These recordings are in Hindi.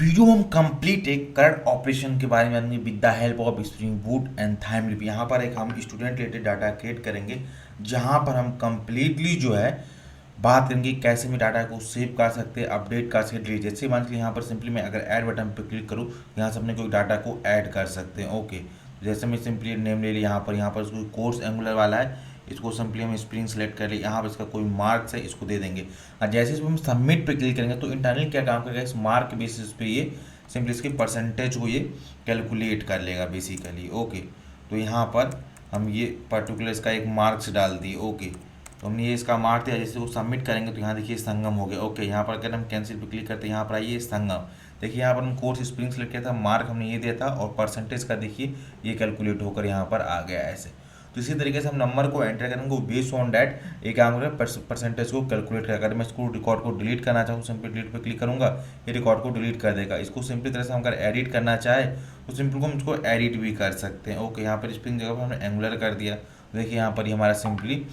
वीडियो में हम कंप्लीट एक करंट ऑपरेशन के बारे में जानेंगे with the help of Spring Boot and Thymeleaf. यहाँ पर एक हम स्टूडेंट रिलेटेड डाटा क्रिएट करेंगे, जहाँ पर हम कंप्लीटली जो है बात करेंगे कैसे भी डाटा को सेव कर सकते हैं, अपडेट कर सकते हैं, डिलीट। जैसे मान लीजिए यहाँ पर सिंपली मैं अगर ऐड बटन पर क्लिक करूँ, यहाँ से अपने कोई डाटा को ऐड कर सकते हैं। ओके, जैसे मैं सिंपली नेम ले लिया, यहाँ पर इसको कोर्स एंगुलर वाला है, इसको सिंपली हम स्प्रिंग सेलेक्ट कर लिए, यहाँ पर इसका कोई मार्क्स है इसको दे देंगे। और जैसे इसमें हम सबमिट पे क्लिक करेंगे तो इंटरनल क्या काम करेगा, इस मार्क बेसिस पे ये सिंपली इसके परसेंटेज को ये कैलकुलेट कर लेगा बेसिकली। ओके, तो यहाँ पर हम ये पर्टिकुलर इसका एक मार्क्स डाल दिए। ओके, तो हमने ये इसका मार्क दिया, जैसे वो सबमिट करेंगे तो यहाँ देखिए संगम हो गया। ओके, यहाँ पर अगर हम कैंसिल पे क्लिक करते हैं, यहाँ पर आइए संगम, देखिए यहाँ पर हम कोर्स स्प्रिंग सेलेक्ट किया था, मार्क हमने ये दिया था और परसेंटेज का देखिए ये कैलकुलेट होकर यहाँ पर आ गया ऐसे। तो इसी तरीके से हम नंबर को एंटर करेंगे, वो बेस्ड ऑन डैट एक काम करें परसेंटेज को कैलकुलेट करेगा। अगर मैं इसको रिकॉर्ड को डिलीट करना चाहूँ, सिंपली डिलीट पे क्लिक करूँगा, ये रिकॉर्ड को डिलीट कर देगा। इसको सिंपली तरह से हम अगर एडिट करना चाहे तो सिंपल को हम इसको एडिट भी कर सकते हैं। ओके, यहाँ पर स्प्रिंग जगह पर हमने एंगुलर कर दिया, देखिए यहाँ पर ये हमारा सिंपली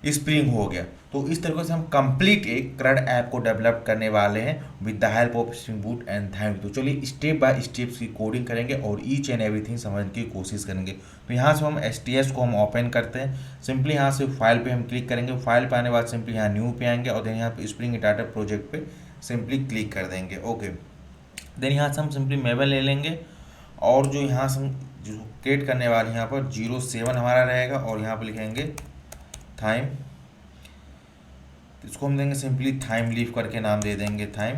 स्प्रिंग हो गया। तो इस तरीके से हम कंप्लीट एक करंट ऐप को डेवलप करने वाले हैं with the help of Spring Boot and Thymeleaf. तो चलिए स्टेप बाय स्टेप की कोडिंग करेंगे और ईच एंड एवरीथिंग समझने की कोशिश करेंगे। तो यहाँ से हम STS को हम ओपन करते हैं, सिंपली यहाँ से फाइल पे हम क्लिक करेंगे, फाइल पे आने के बाद सिंपली यहाँ न्यू पे आएंगे और देन यहाँ पे स्प्रिंग डाटा प्रोजेक्ट पे सिंपली क्लिक कर देंगे। ओके, देन यहाँ से हम सिंपली मेबल ले लेंगे और जो यहाँ से हम जो क्रिएट करने वाले यहाँ पर 07 हमारा रहेगा और यहाँ पर लिखेंगे थाइम, इसको हम देंगे सिंपली थाइम लीफ करके नाम दे देंगे, थाइम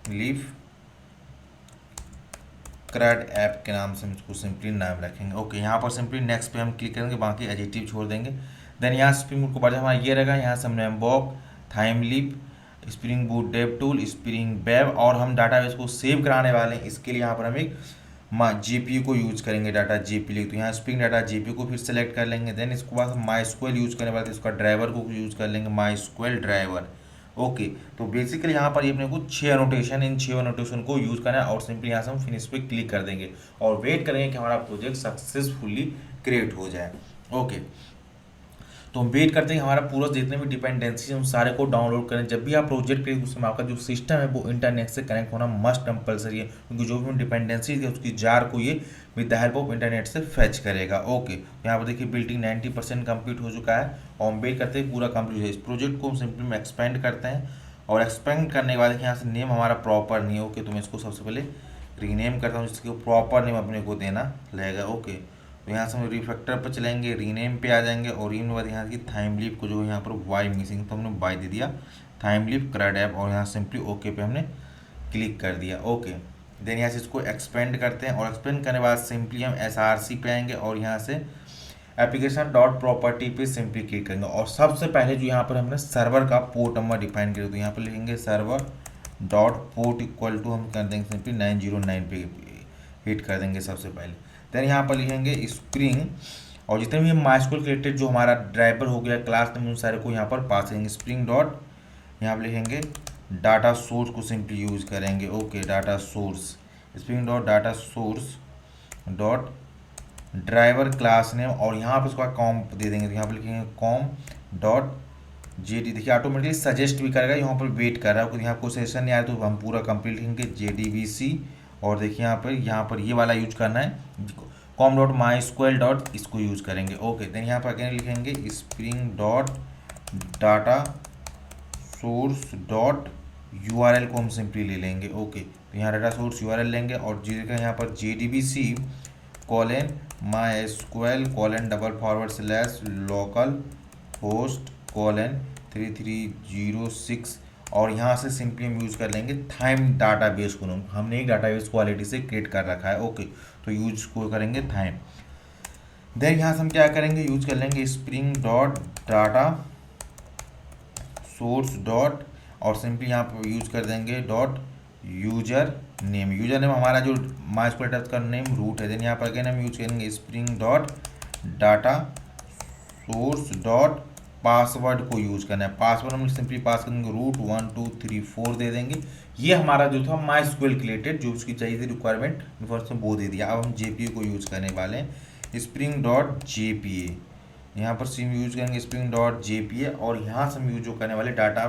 लीफ क्रैड ऐप के नाम से हम इसको सिंपली नाम रखेंगे। ओके, यहाँ पर सिंपली नेक्स्ट पे हम क्लिक करेंगे, बाकी एडिटिव छोड़ देंगे। देन यहाँ स्प्रिंग बूट को बढ़िया हमारा ये रहेगा, यहाँ से हमने एम्बॉक, Thymeleaf, Spring Boot dev tool, Spring Web और हम डाटाबेस को सेव कराने वाले हैं। इसके लिए यहाँ पर हम एक GPU को यूज करेंगे, डाटा GPU। तो यहाँ स्प्रिंग डाटा GPU को फिर सेलेक्ट कर लेंगे। देन इसके बाद हम MySQL यूज करने वाले थे, इसका ड्राइवर को यूज कर लेंगे, MySQL ड्राइवर। ओके, तो बेसिकली यहाँ पर ये अपने को 6 अनोटेशन, इन 6 अनोटेशन को यूज करना है और सिंपली यहाँ से हम फिनिश पे क्लिक कर देंगे और वेट करेंगे कि हमारा प्रोजेक्ट सक्सेसफुली क्रिएट हो जाए। ओके, तो हम वेट करते हैं हमारा पूरा जितने भी डिपेंडेंसी हम सारे को डाउनलोड करें। जब भी आप प्रोजेक्ट करें उस समय आपका जो सिस्टम है वो इंटरनेट से कनेक्ट होना मस्ट कंपलसरी है, क्योंकि जो भी डिपेंडेंसी है उसकी जार को ये with the help of internet से फैच करेगा। ओके, यहाँ पर देखिए बिल्डिंग 90% कंप्लीट हो चुका है और हम वेट करते हैं पूरा कंप्लीट है। इस प्रोजेक्ट को हम सिंपली में एक्सपेंड करते हैं और एक्सपेंड करने के बाद यहाँ से नेम हमारा प्रॉपर नहीं है। ओके, तो मैं इसको सबसे पहले रीनेम करता हूँ, जिसको प्रॉपर नेम अपने को देना रहेगा। ओके, तो यहाँ से हम रिफैक्टर पर चलेंगे, रीनेम पे आ जाएंगे और रीनेम के बाद यहाँ की थाइम लीफ को जो यहाँ पर वाई मिसिंग, तो हमने वाई दे दिया, थाइम लीफ क्रैड ऐप और यहाँ सिंपली ओके पे हमने क्लिक कर दिया। ओके, देन यहाँ से इसको एक्सपेंड करते हैं और एक्सपेंड करने के बाद सिंपली हम SRC पे आएंगे और यहाँ से एप्लीकेशन डॉट प्रॉपर्टी पे सिंपली क्लिक करेंगे और सबसे पहले जो यहाँ पर हमने सर्वर का पोर्ट नंबर डिफाइन करें, तो यहाँ पर लिखेंगे server dot port equal to हम कर देंगे सिंपली 909 पे हिट कर देंगे सबसे पहले। देन यहाँ पर लिखेंगे स्प्रिंग और जितने भी MySQL रिलेटेड जो हमारा ड्राइवर हो गया क्लास नेम उन सारे को यहाँ पर पास करेंगे। स्प्रिंग डॉट यहाँ पर लिखेंगे डाटा सोर्स को सिंपली यूज करेंगे। Okay, data source, spring dot data source dot driver class name और यहाँ पर उसका कॉम दे देंगे, तो यहाँ पर लिखेंगे कॉम डॉट JD। देखिए ऑटोमेटिकली सजेस्ट भी करेगा, यहाँ पर वेट कर रहा है, यहाँ कोई सेशन नहीं आया तो हम पूरा कंप्लीट लिखेंगे JDBC और देखिए यहाँ पर ये वाला यूज करना है, कॉम डॉट MySQL डॉट इसको यूज करेंगे। ओके, देन यहाँ पर अगेन लिखेंगे spring dot data source dot URL को हम सिंपली ले लेंगे। ओके, तो यहाँ डाटा सोर्स URL लेंगे और यहाँ पर JDBC colon MySQL colon // local host colon 3306 और यहाँ से सिंपली हम यूज़ कर लेंगे थाइम डाटाबेस को। हमने एक डाटाबेस को ऑलरेडी से क्रिएट कर रखा है। ओके, तो यूज को करेंगे थाइम। देन यहाँ से हम क्या करेंगे, यूज कर लेंगे spring dot data source dot और सिंपली यहाँ पर यूज कर देंगे dot user name. User name हमारा जो MySQL टाइप का नेम रूट है। देन यहाँ पर अगेन हम यूज करेंगे spring dot data source dot password को यूज करना है। पासवर्ड हम सिंपली पास करेंगे रूट 1234 दे देंगे। ये हमारा जो था MySQL रिलेटेड जो उसकी चाहिए थी रिक्वायरमेंट इन्फॉर्मेशन वो दे दिया। अब हम JPA को यूज करने वाले हैं, स्प्रिंग डॉट JPA यहाँ पर सिम यूज करेंगे स्प्रिंग डॉट JPA और यहाँ से हम यूज जो करने वाले डाटा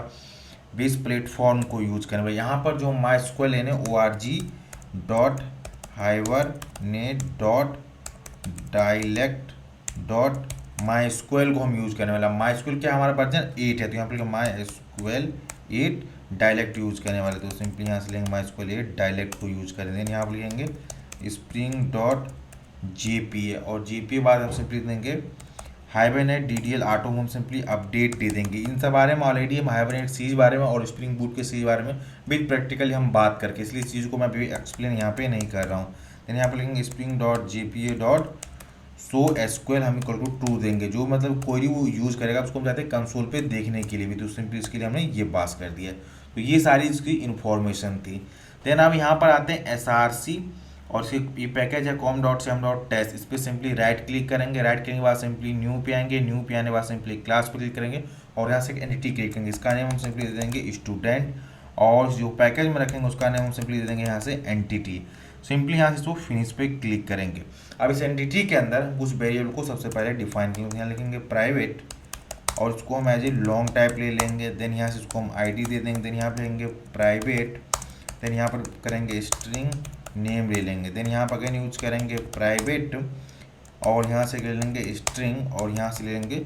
बेस प्लेटफॉर्म को यूज करने वाले। यहाँ पर जो MySQL है org.hibernate.dialect.mysql को हम यूज करने वाला। MySQL क्या हमारा वर्जन 8 है, तो यहाँ पर MySQL 8 डायलेक्ट यूज करने वाले। तो सिंपली यहाँ से लेंगे MySQL 8 डायलेक्ट को यूज करेंगे। यहाँ पर लिखेंगे spring.jpa और jpa बाद हम सिंपली देंगे हाइबरनेट DDL ऑटो, हम सिंपली अपडेट दे देंगे। इन सब बारे में ऑलरेडी हम हाइबरनेट सीरीज बारे में और स्प्रिंग बूट के सीरीज बारे में विद प्रैक्टिकली हम बात करके, इसलिए इस चीज़ को मैं अभी एक्सप्लेन यहाँ पे नहीं कर रहा हूँ। देन यहाँ पर लिखेंगे spring.jpa.showSQL हम इक्वल टू ट्रू देंगे, जो मतलब कोई भी वो यूज़ करेगा उसको हम चाहते हैं कंसोल पे देखने के लिए भी, तो सिंपली इसके लिए हमने ये पास कर दिया। तो ये सारी इसकी इन्फॉर्मेशन थी। देन अब यहाँ पर आते हैं SRC और ये पैकेज है com.sam.test। इस पर सिंपली राइट क्लिक करेंगे, राइट करने के बाद सिंपली न्यू पे आएंगे, न्यू पे आने के बाद सिंपली क्लास पे क्लिक करेंगे और यहाँ से एक एंटिटी क्लिक करेंगे। इसका नेम हम सिंपली दे देंगे स्टूडेंट और जो पैकेज में रखेंगे उसका नेम हम सिंपली दे देंगे यहाँ से एंटिटी। सिंपली यहाँ से इसको फिनिश पे क्लिक करेंगे। अब इस एंटिटी के अंदर कुछ वेरिएबल को सबसे पहले डिफाइन करेंगे। यहाँ लिखेंगे प्राइवेट और उसको हम एज ए लॉन्ग टाइप ले लेंगे। देन यहाँ से इसको हम ID दे देंगे। देन यहाँ पर लेंगे प्राइवेट, देन यहाँ पर करेंगे स्ट्रिंग नेम ले लेंगे। देन यहाँ पर अगेन यूज करेंगे प्राइवेट और यहाँ से ले लेंगे स्ट्रिंग और यहाँ से ले लेंगे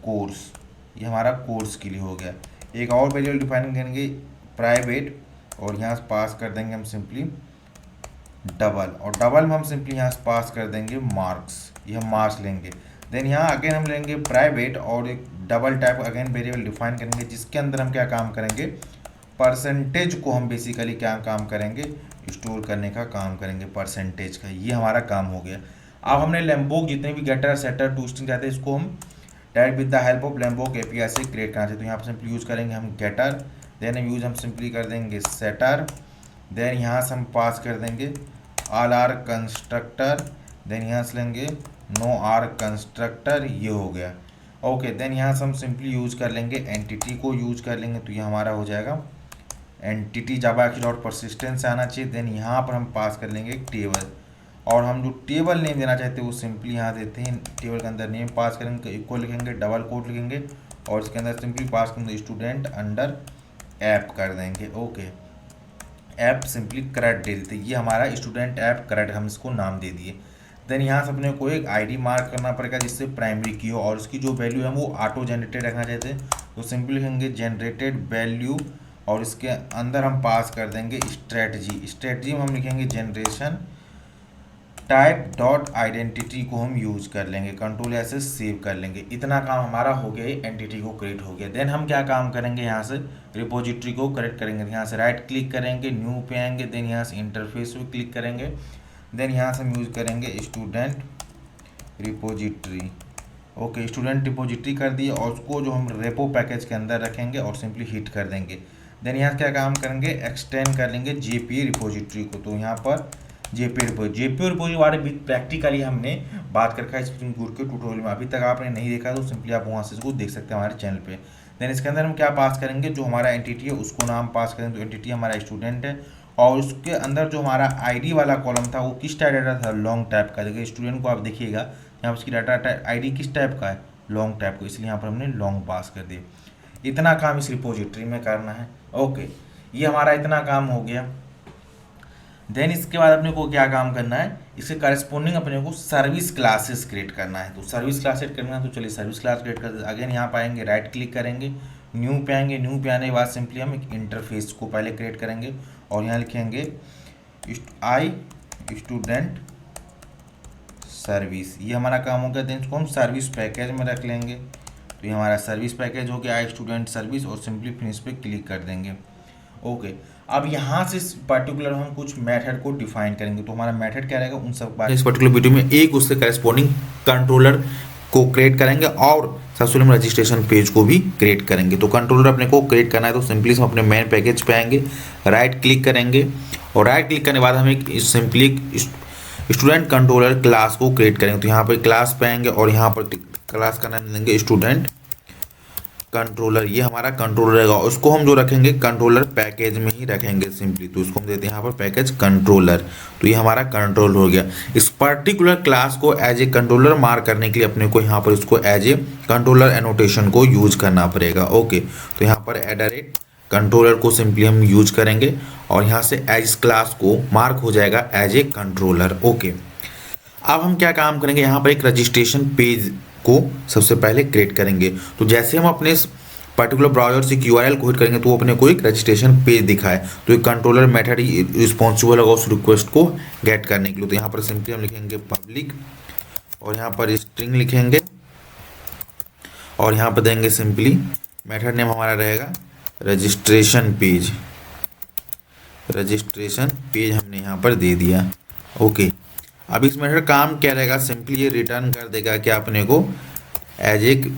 कोर्स। ये हमारा कोर्स के लिए हो गया। एक और वेरिएबल डिफाइन करेंगे प्राइवेट और यहाँ से पास कर देंगे हम सिंपली डबल और डबल में हम सिंपली यहाँ से पास कर देंगे मार्क्स। ये हम मार्क्स लेंगे। देन यहाँ अगेन हम लेंगे प्राइवेट और एक double type again variable define करेंगे, जिसके अंदर हम क्या काम करेंगे, परसेंटेज को हम बेसिकली क्या काम करेंगे, स्टोर करने का काम करेंगे परसेंटेज का। ये हमारा काम हो गया। अब हमने लैम्बोक जितने भी गेटर सेटर टू स्ट्रिंग चाहते हैं इसको हम direct with the help of Lombok API से क्रिएट करना चाहिए। तो यहाँ पर सिंपली यूज़ करेंगे हम गेटर, देन हम सिंपली कर देंगे सेटर, देन यहाँ से हम पास कर देंगे ऑल आर कंस्ट्रक्टर, देन यहाँ से लेंगे नो आर कंस्ट्रक्टर। ये हो गया ओके। देन यहाँ से हम सिंपली यूज़ कर लेंगे एंटिटी को यूज़ कर लेंगे, तो ये हमारा हो जाएगा एंटिटी जावा डॉट परसिस्टेंस से आना चाहिए। देन यहाँ पर हम पास कर लेंगे एक टेबल और हम जो टेबल नेम देना चाहते हैं वो सिंपली यहाँ देते हैं। टेबल के अंदर नेम पास करेंगे, इक्वल लिखेंगे, डबल कोट लिखेंगे और इसके अंदर सिंपली पास करेंगे स्टूडेंट अंडर ऐप कर देंगे। Okay, app simply correct they देते, ये हमारा स्टूडेंट ऐप करेक्ट हम इसको नाम दे दिए। देन यहाँ से अपने को एक ID मार्क करना पड़ेगा जिससे प्राइमरी की हो और उसकी जो वैल्यू है वो ऑटो जनरेटेड रखना चाहते हैं, तो सिंपली लिखेंगे जनरेटेड वैल्यू और इसके अंदर हम पास कर देंगे स्ट्रेटजी में हम लिखेंगे जनरेशन टाइप डॉट आइडेंटिटी को हम यूज कर लेंगे, कंट्रोल ऐसे सेव कर लेंगे। इतना काम हमारा हो गया, एंटिटी को क्रिएट हो गया। देन हम क्या काम करेंगे, यहाँ से रिपोजिटरी को करेक्ट करेंगे। यहाँ से राइट क्लिक करेंगे, न्यू पे आएंगे, देन यहाँ से इंटरफेस पे क्लिक करेंगे। देन यहाँ से हम यूज करेंगे student repository. Okay, student repository कर दिए और उसको जो हम रेपो पैकेज के अंदर रखेंगे और सिंपली हिट कर देंगे। देन यहाँ क्या काम करेंगे, एक्सटेंड कर लेंगे JPA रिपोजिटरी को। तो यहाँ पर JPA रिपोजिटरी बारे में प्रैक्टिकली हमने बात कर रखा है स्प्रिंग बूट के ट्यूटोरियल में। अभी तक आपने नहीं देखा तो सिंपली आप वहाँ से इसको देख सकते हैं हमारे चैनल पे। देन इसके अंदर हम क्या पास करेंगे, जो हमारा एंटिटी है उसको नाम पास करेंगे। तो एंटिटी हमारा स्टूडेंट है और उसके अंदर जो हमारा ID वाला कॉलम था वो किस टाइप डाटा था, लॉन्ग टाइप का। देखिए स्टूडेंट को आप देखिएगा यहाँ पर उसकी डाटा ID किस टाइप का है, लॉन्ग टाइप को, इसलिए यहाँ पर हमने लॉन्ग पास कर दिया। इतना काम इस रिपोजिटरी में करना है। ओके, ये हमारा इतना काम हो गया। देन इसके बाद अपने को क्या काम करना है, इसके करस्पॉन्डिंग अपने को सर्विस क्लासेस क्रिएट करना है। तो सर्विस क्लास क्रिएट करना है, तो चलिए सर्विस क्लास क्रिएट करते हैं। अगेन यहाँ पाएंगे, राइट क्लिक करेंगे, न्यू पे आएंगे, न्यू पे आने के बाद सिंपली हम एक इंटरफेस को पहले क्रिएट करेंगे और यहाँ लिखेंगे आई स्टूडेंट सर्विस। ये हमारा काम हो गया। देन इसको हम सर्विस पैकेज में रख लेंगे। तो ये हमारा सर्विस पैकेज हो गया आई स्टूडेंट सर्विस और सिंपली फिनिश पे क्लिक कर देंगे। ओके, अब यहाँ से पर्टिकुलर हम कुछ मेथड को डिफाइन करेंगे। तो हमारा मेथड क्या रहेगा, उन सब बात इस पर्टिकुलर वीडियो में एक उससे करस्पॉन्डिंग कंट्रोलर को क्रिएट करेंगे और सबसे पहले हम रजिस्ट्रेशन पेज को भी क्रिएट करेंगे। तो कंट्रोलर अपने को क्रिएट करना है, तो सिंपली हम अपने मेन पैकेज पे आएंगे, राइट क्लिक करेंगे और राइट क्लिक करने के बाद हम एक सिंपली स्टूडेंट कंट्रोलर क्लास को क्रिएट करेंगे। तो यहाँ पर क्लास पे आएंगे और यहाँ पर क्लास का नाम देंगे स्टूडेंट कंट्रोलर। ये हमारा कंट्रोलर रहेगा, उसको हम जो रखेंगे कंट्रोलर पैकेज में ही रखेंगे सिंपली। तो उसको हम देते हैं यहाँ पर पैकेज कंट्रोलर। तो ये हमारा कंट्रोल हो गया। इस पर्टिकुलर क्लास को एज ए कंट्रोलर मार्क करने के लिए अपने को यहाँ पर इसको एज ए कंट्रोलर एनोटेशन को यूज करना पड़ेगा। ओके, तो यहाँ पर कंट्रोलर को सिंपली हम यूज करेंगे और यहाँ से एज क्लास को मार्क हो जाएगा एज ए कंट्रोलर। ओके, अब हम क्या काम करेंगे, यहाँ पर एक रजिस्ट्रेशन पेज को सबसे पहले क्रिएट करेंगे। तो जैसे हम अपने पर्टिकुलर ब्राउजर से URL को हिट करेंगे तो वो अपने को एक रजिस्ट्रेशन पेज दिखाए, तो एक कंट्रोलर मेथड ही रिस्पॉन्सिबल होगा उस रिक्वेस्ट को गेट करने के लिए। तो यहाँ पर सिंपली हम लिखेंगे पब्लिक और यहाँ पर स्ट्रिंग लिखेंगे और यहाँ पर देंगे सिंपली मेथड नेम हमारा रहेगा रजिस्ट्रेशन पेज। रजिस्ट्रेशन पेज हमने यहाँ पर दे दिया। ओके, अब इस मेथड काम क्या रहेगा, सिंपली ये रिटर्न कर देगा कि अपने को एज एक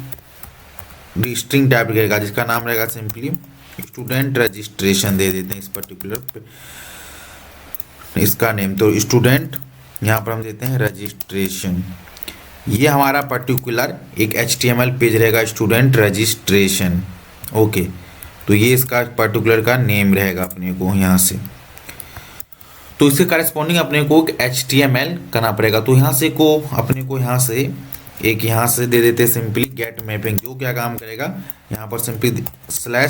स्ट्रिंग टाइप रहेगा जिसका नाम रहेगा सिंपली स्टूडेंट रजिस्ट्रेशन दे देते हैं इस पर्टिकुलर पे इसका नेम। तो स्टूडेंट यहाँ पर हम देते हैं रजिस्ट्रेशन। ये हमारा पर्टिकुलर एक HTML पेज रहेगा स्टूडेंट रजिस्ट्रेशन। ओके, तो ये इसका पर्टिकुलर का नेम रहेगा अपने को यहाँ से। तो इसके करस्पॉन्डिंग अपने को एक HTML करना पड़ेगा। तो यहाँ से को अपने को यहाँ से एक यहाँ से दे देते सिंपली गेट मैपिंग, जो क्या काम करेगा यहाँ पर सिंपली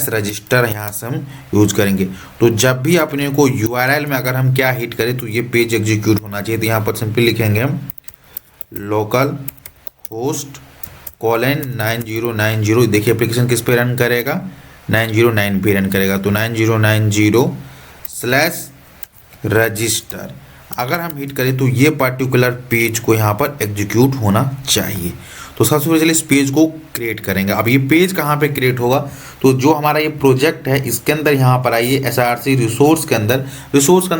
/रजिस्टर यहाँ से हम यूज करेंगे। तो जब भी अपने को URL में अगर हम क्या हिट करें तो ये पेज एग्जीक्यूट होना चाहिए। तो यहाँ पर सिंपली लिखेंगे हम लोकल होस्ट :9090। देखिए एप्लीकेशन किस पे रन करेगा, 909 पे रन करेगा। तो 9090/रजिस्टर अगर हम हिट करें तो ये पर्टिकुलर पेज को यहाँ पर एग्जीक्यूट होना चाहिए। तो सबसे पहले इस पेज को क्रिएट करेंगे। अब ये पेज कहाँ पे क्रिएट होगा, तो जो हमारा ये प्रोजेक्ट है इसके अंदर यहाँ पर आइए SRC रिसोर्स के अंदर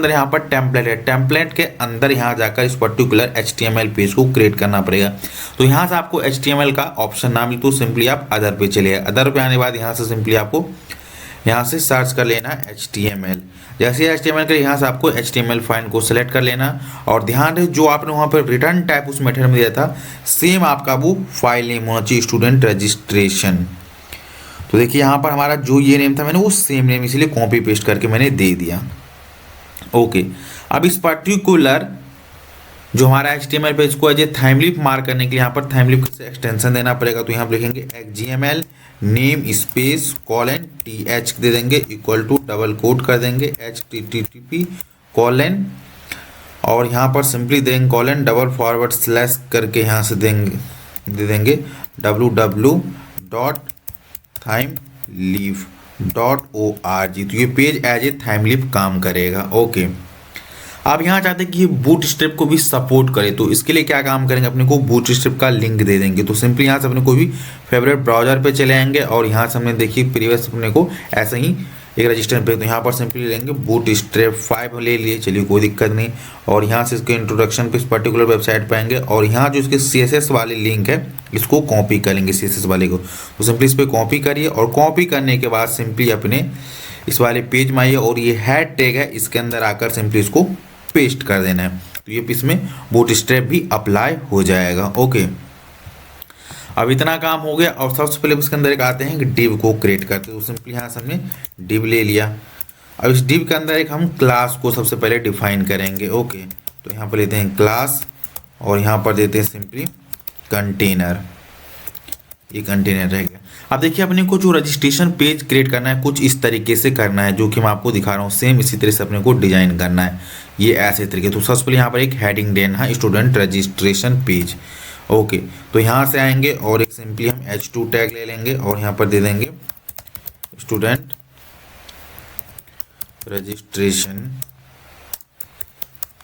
यहाँ पर टेम्पलेट है। टेम्पलेट के अंदर यहाँ जाकर इस पर्टिकुलर HTML पेज को क्रिएट करना पड़ेगा। तो यहाँ से आपको HTML का ऑप्शन ना मिले तो सिंपली आप अदर पे चलिए। अदर पे आने के बाद यहाँ से सिंपली आपको यहाँ से सर्च कर लेना है HTML। जैसे HTML के यहाँ से आपको HTML फाइल को सिलेक्ट कर लेना और ध्यान रहे जो आपने वहाँ पर रिटर्न टाइप उस मेथड में दिया था सेम आपका वो फाइल नेम होना चाहिए स्टूडेंट रजिस्ट्रेशन। तो देखिए यहाँ पर हमारा जो ये नेम था मैंने वो सेम नेम इसलिए कॉपी पेस्ट करके मैंने दे दिया। ओके, अब इस पर्टिकुलर जो हमारा HTML पेज को एज थाइमलिप मार्क करने के लिए यहाँ पर थाइमलिप से एक्सटेंशन देना पड़ेगा। तो यहाँ पर लिखेंगे XML नेम स्पेस :th दे देंगे इक्वल टू डबल कोट कर देंगे http और यहाँ पर सिंपली देंगे :// करके यहाँ से दे देंगे www.thimelip.org। तो ये पेज एज ए थाइमलिप काम करेगा। ओके, आप यहाँ चाहते हैं कि ये बूटस्ट्रैप को भी सपोर्ट करे, तो इसके लिए क्या काम करेंगे, अपने को बूटस्ट्रैप का लिंक दे देंगे। तो सिंपली यहाँ से अपने कोई भी फेवरेट ब्राउजर पे चले आएंगे और यहाँ से हमने देखिए प्रीवियस अपने को ऐसे ही एक रजिस्टर पे, तो यहाँ पर सिंपली लेंगे बूटस्ट्रैप 5 ले लिए, चलिए कोई दिक्कत नहीं। और यहाँ से इसके इंट्रोडक्शन पे इस पर्टिकुलर वेबसाइट पे आएंगे और यहाँ जो इसके CSS वाले लिंक है इसको कॉपी करेंगे CSS वाले को। तो सिंपली इस पर कॉपी करिए और कॉपी करने के बाद सिंपली अपने इस वाले पेज में आइए और ये हैड टैग है इसके अंदर आकर सिंपली इसको पेस्ट कर देना है। तो ये इसमें बूटस्ट्रैप भी अप्लाई हो जाएगा। ओके, अब इतना काम हो गया और सबसे पहले उसके अंदर एक आते हैं कि डिव को क्रिएट करते हैं। तो सिंपली यहाँ से हमने डिव ले लिया। अब इस डिव के अंदर एक हम क्लास को सबसे पहले डिफाइन करेंगे। ओके, तो यहाँ पर लेते हैं क्लास और यहाँ पर देते हैं सिंपली कंटेनर। ये कंटेनर रहेगा। अब देखिए अपने को जो रजिस्ट्रेशन पेज क्रिएट करना है कुछ इस तरीके से करना है, जो कि मैं आपको दिखा रहा हूँ। सेम इसी तरह से अपने को डिजाइन करना है ये ऐसे तरीके। तो सबसे पहले यहाँ पर एक हेडिंग देना है स्टूडेंट रजिस्ट्रेशन पेज। ओके, तो यहाँ से आएंगे और एक सिंपली हम H2 टैग ले लेंगे और यहाँ पर दे देंगे स्टूडेंट रजिस्ट्रेशन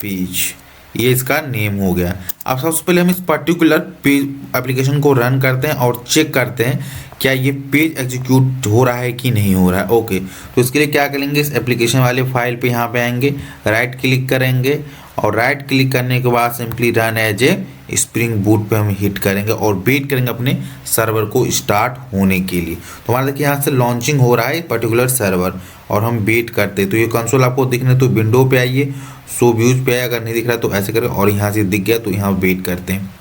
पेज। ये इसका नेम हो गया। अब सबसे पहले हम इस पर्टिकुलर पेज एप्लीकेशन को रन करते हैं और चेक करते हैं क्या ये पेज एग्जीक्यूट हो रहा है कि नहीं हो रहा है। ओके, तो इसके लिए क्या करेंगे, इस एप्लीकेशन वाले फाइल पे यहाँ पे आएंगे, राइट क्लिक करेंगे और राइट क्लिक करने के बाद simply run as a spring boot पे हम हिट करेंगे और वेट करेंगे अपने सर्वर को स्टार्ट होने के लिए। तो हमारा देखिए यहाँ से लॉन्चिंग हो रहा है पर्टिकुलर सर्वर और हम वेट करते हैं। तो ये कंसोल आपको दिखने तो विंडो पे आइए, शो व्यूज पे आए, अगर नहीं दिख रहा तो ऐसे करें और यहाँ से दिख गया तो यहाँ वेट करते हैं।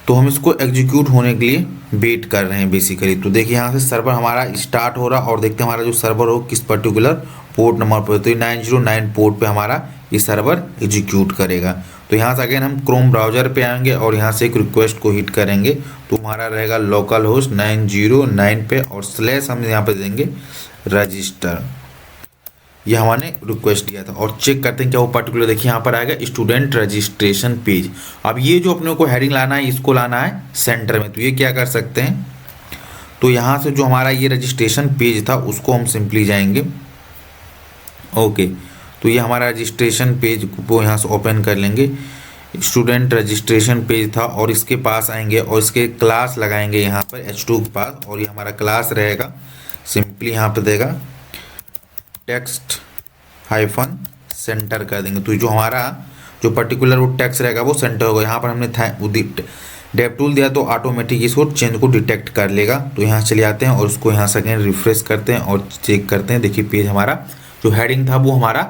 तो हम इसको एग्जीक्यूट होने के लिए वेट कर रहे हैं बेसिकली। तो देखिए यहाँ से सर्वर हमारा स्टार्ट हो रहा और देखते हैं हमारा जो सर्वर हो किस पर्टिकुलर पोर्ट नंबर पर। तो 909 पोर्ट पे हमारा ये सर्वर एग्जीक्यूट करेगा। तो यहाँ से अगेन हम क्रोम ब्राउजर पे आएंगे और यहाँ से एक रिक्वेस्ट को हिट करेंगे तो हमारा रहेगा लोकल होस्ट 909 पे और स्लैश हम यहाँ पे देंगे रजिस्टर, ये हमारे रिक्वेस्ट दिया था। और चेक करते हैं क्या वो पर्टिकुलर, देखिए यहाँ पर आएगा स्टूडेंट रजिस्ट्रेशन पेज। अब ये जो अपने को हेडिंग लाना है इसको लाना है सेंटर में, तो ये क्या कर सकते हैं, तो यहाँ से जो हमारा ये रजिस्ट्रेशन पेज था उसको हम सिंपली जाएंगे। ओके, तो ये हमारा रजिस्ट्रेशन पेज को यहाँ से ओपन कर लेंगे। स्टूडेंट रजिस्ट्रेशन पेज था और इसके पास आएंगे और इसके क्लास लगाएंगे यहाँ पर H2 के पास, और ये हमारा क्लास रहेगा। सिंपली यहाँ पर देगा टेक्स्ट हाइफन सेंटर कर देंगे, तो जो हमारा जो पर्टिकुलर वो टेक्स्ट रहेगा वो सेंटर होगा। यहाँ पर हमने डेव टूल दिया तो ऑटोमेटिक इसको चेंज को डिटेक्ट कर लेगा। तो यहाँ चले आते हैं और उसको यहाँ से अगेन रिफ्रेश करते हैं और चेक करते हैं। देखिए पेज हमारा जो हेडिंग था वो हमारा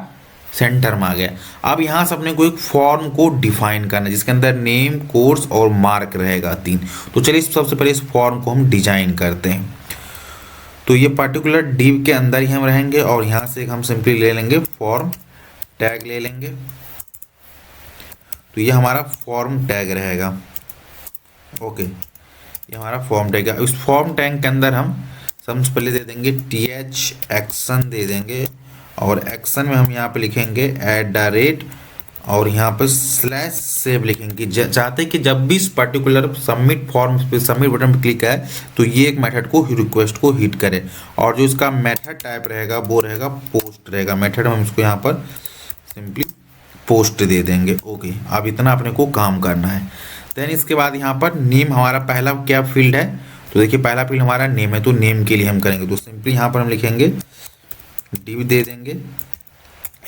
सेंटर में आ गया। अब यहाँ से अपने को एक फॉर्म को डिफाइन करना है जिसके अंदर नेम, कोर्स और मार्क रहेगा 3। तो चलिए सबसे पहले इस फॉर्म को हम डिजाइन करते हैं। तो ये पर्टिकुलर डिव के अंदर ही हम रहेंगे और यहाँ से हम सिंपली ले लेंगे फॉर्म टैग ले लेंगे। तो ये हमारा फॉर्म टैग रहेगा। ओके, ये हमारा फॉर्म टैग है। इस फॉर्म टैग के अंदर हम सबसे पहले दे देंगे th एक्शन दे देंगे, और एक्शन में हम यहाँ पे लिखेंगे @ और यहाँ पे /सेव लिखेंगे। चाहते हैं कि जब भी इस पर्टिकुलर सबमिट फॉर्म पे सबमिट बटन पे क्लिक है तो ये एक मेथड को रिक्वेस्ट को हिट करे, और जो इसका मेथड टाइप रहेगा वो रहेगा पोस्ट रहेगा। मेथड हम इसको यहाँ पर सिंपली पोस्ट दे देंगे। ओके, अब इतना अपने को काम करना है। देन इसके बाद यहाँ पर नेम हमारा पहला क्या फील्ड है, तो देखिए पहला फील्ड हमारा नेम है, तो नेम के लिए हम करेंगे तो सिंपली यहाँ पर हम लिखेंगे डिव दे देंगे,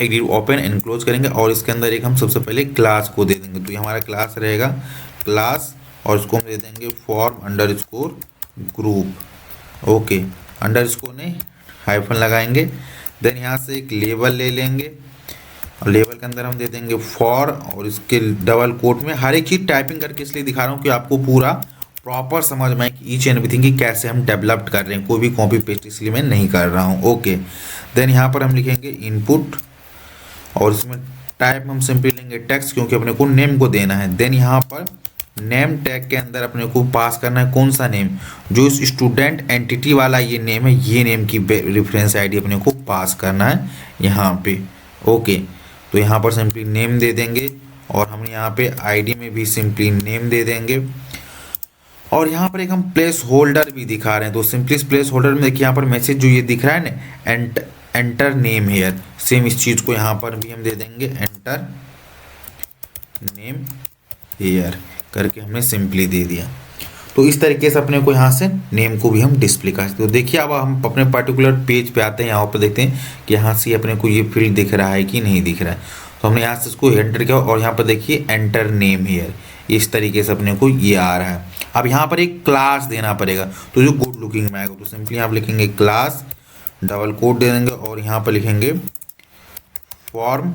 एक डिव ओपन एंड क्लोज करेंगे और इसके अंदर एक हम सबसे पहले क्लास को दे देंगे। तो ये हमारा क्लास रहेगा क्लास, और इसको हम दे देंगे फॉर्म _ग्रुप। ओके, अंडरस्कोर नहीं हाइफन लगाएंगे। देन यहाँ से एक लेबल ले लेंगे और लेबल के अंदर हम दे देंगे फॉर, और इसके डबल कोट में हर एक चीज़ टाइपिंग करके इसलिए दिखा रहा हूँ कि आपको पूरा प्रॉपर समझ में आए कि ईच एंड एवरीथिंग की कैसे हम डेवलप्ड कर रहे हैं, कोई भी कॉपी पेस्ट इसलिए मैं नहीं कर रहा हूँ। ओके, देन यहाँ पर हम लिखेंगे इनपुट, और इसमें टाइप हम सिंपली लेंगे टेक्स्ट क्योंकि अपने को नेम को देना है। देन यहाँ पर नेम टैग के अंदर अपने को पास करना है कौन सा नेम, जो इस स्टूडेंट एंटिटी वाला ये नेम है, ये नेम की रेफरेंस आईडी अपने को पास करना है यहाँ पे। ओके, तो यहाँ पर सिंपली नेम दे देंगे और हम यहाँ पे आईडी में भी सिंपली नेम दे देंगे, और यहाँ पर एक हम प्लेस होल्डर भी दिखा रहे हैं। तो सिंपली इस प्लेस होल्डर में देखिए यहाँ पर मैसेज जो ये दिख रहा है ना एंटर नेम हेयर, सेम इस चीज़ को यहाँ पर भी हम दे देंगे एंटर नेम हेयर करके हमने सिंपली दे दिया। तो इस तरीके से अपने को यहाँ से नेम को भी हम डिस्प्ले कर सकते हो। देखिए अब हम अपने पर्टिकुलर पेज पे आते हैं, यहाँ पर देखते हैं कि यहाँ से अपने को ये फील्ड दिख रहा है कि नहीं दिख रहा है। तो हमने यहाँ से इसको एंटर किया और यहाँ पर देखिए एंटर नेम हेयर, इस तरीके से अपने को ये आ रहा है। अब यहाँ पर एक क्लास देना पड़ेगा तो जो गुड लुकिंग में आएगा, तो सिंपली आप लिखेंगे क्लास डबल कोट दे देंगे और यहाँ पर लिखेंगे फॉर्म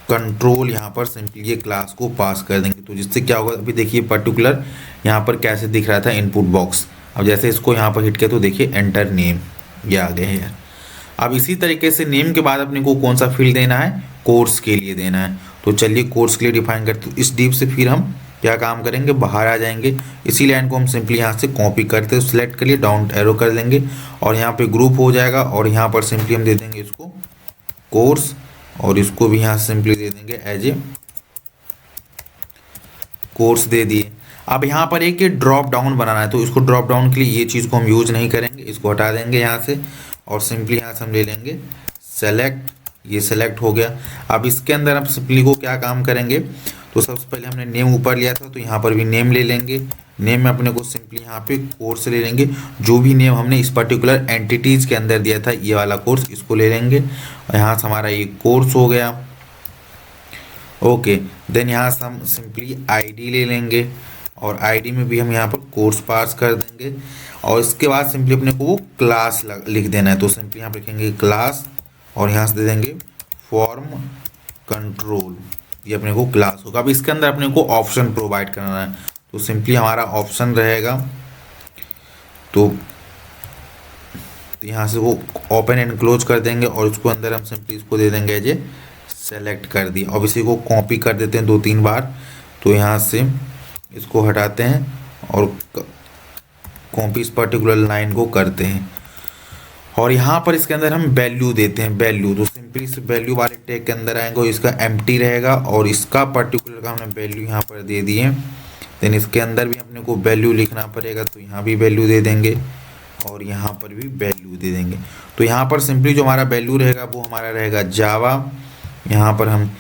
कंट्रोल, यहाँ पर सिंपली ये क्लास को पास कर देंगे। तो जिससे क्या होगा, अभी देखिए पर्टिकुलर यहाँ पर कैसे दिख रहा था इनपुट बॉक्स, अब जैसे इसको यहाँ पर हिट किया तो देखिए एंटर नेम ये आ गया है यार। अब इसी तरीके से नेम के बाद अपने को कौन सा फील्ड देना है, कोर्स के लिए देना है। तो चलिए कोर्स के लिए डिफाइन करते, तो इस डिव से फिर हम क्या काम करेंगे, बाहर आ जाएंगे। इसी लाइन को हम सिंपली यहाँ से कॉपी करते हैं, सिलेक्ट करिए डाउन एरो कर देंगे और यहाँ पे ग्रुप हो जाएगा, और यहाँ पर सिंपली हम दे देंगे इसको कोर्स, और इसको भी यहाँ सिंपली दे देंगे एज ए कोर्स दे दिए। अब यहाँ पर एक ड्रॉप डाउन बनाना है, तो इसको ड्रॉप डाउन के लिए ये चीज़ को हम यूज नहीं करेंगे, इसको हटा देंगे यहाँ से और सिंपली यहाँ से हम ले लेंगे सेलेक्ट, ये सेलेक्ट हो गया। अब इसके अंदर हम सिंपली को क्या काम करेंगे, तो सबसे पहले हमने नेम ऊपर लिया था तो यहाँ पर भी नेम ले लेंगे। नेम में अपने को सिंपली यहाँ पे कोर्स ले लेंगे, जो भी नेम हमने इस पर्टिकुलर एंटिटीज़ के अंदर दिया था ये वाला कोर्स, इसको ले लेंगे और यहाँ से हमारा ये कोर्स हो गया। ओके, देन यहाँ से हम सिंपली आईडी ले लेंगे और आईडी में भी हम यहाँ पर कोर्स पास कर देंगे, और इसके बाद सिंपली अपने को वो क्लास लिख देना है। तो सिंपली यहाँ पर लिखेंगे क्लास और यहाँ से दे देंगे फॉर्म कंट्रोल, ये अपने को क्लास होगा। अब इसके अंदर अपने को ऑप्शन प्रोवाइड करना है, तो सिंपली हमारा ऑप्शन रहेगा, तो यहाँ से वो ओपन एंड क्लोज कर देंगे और उसको अंदर हम सिंपली इसको दे देंगे एज ए सेलेक्ट कर दिया। अब इसी को कॉपी कर देते हैं 2-3 बार, तो यहाँ से इसको हटाते हैं और कॉपी इस पर्टिकुलर लाइन को करते हैं और यहाँ पर इसके अंदर हम वैल्यू देते हैं, वैल्यू। तो सिंपली इस वैल्यू वाले टैग के अंदर आएंगे और इसका एम्प्टी रहेगा और इसका पर्टिकुलर का हमने वैल्यू यहाँ पर दे दिए। देन इसके अंदर भी अपने को वैल्यू लिखना पड़ेगा, तो यहाँ भी वैल्यू दे देंगे और यहाँ पर भी वैल्यू दे देंगे। तो यहाँ पर सिंपली जो हमारा वैल्यू रहेगा वो हमारा रहेगा जावा। यहाँ पर हम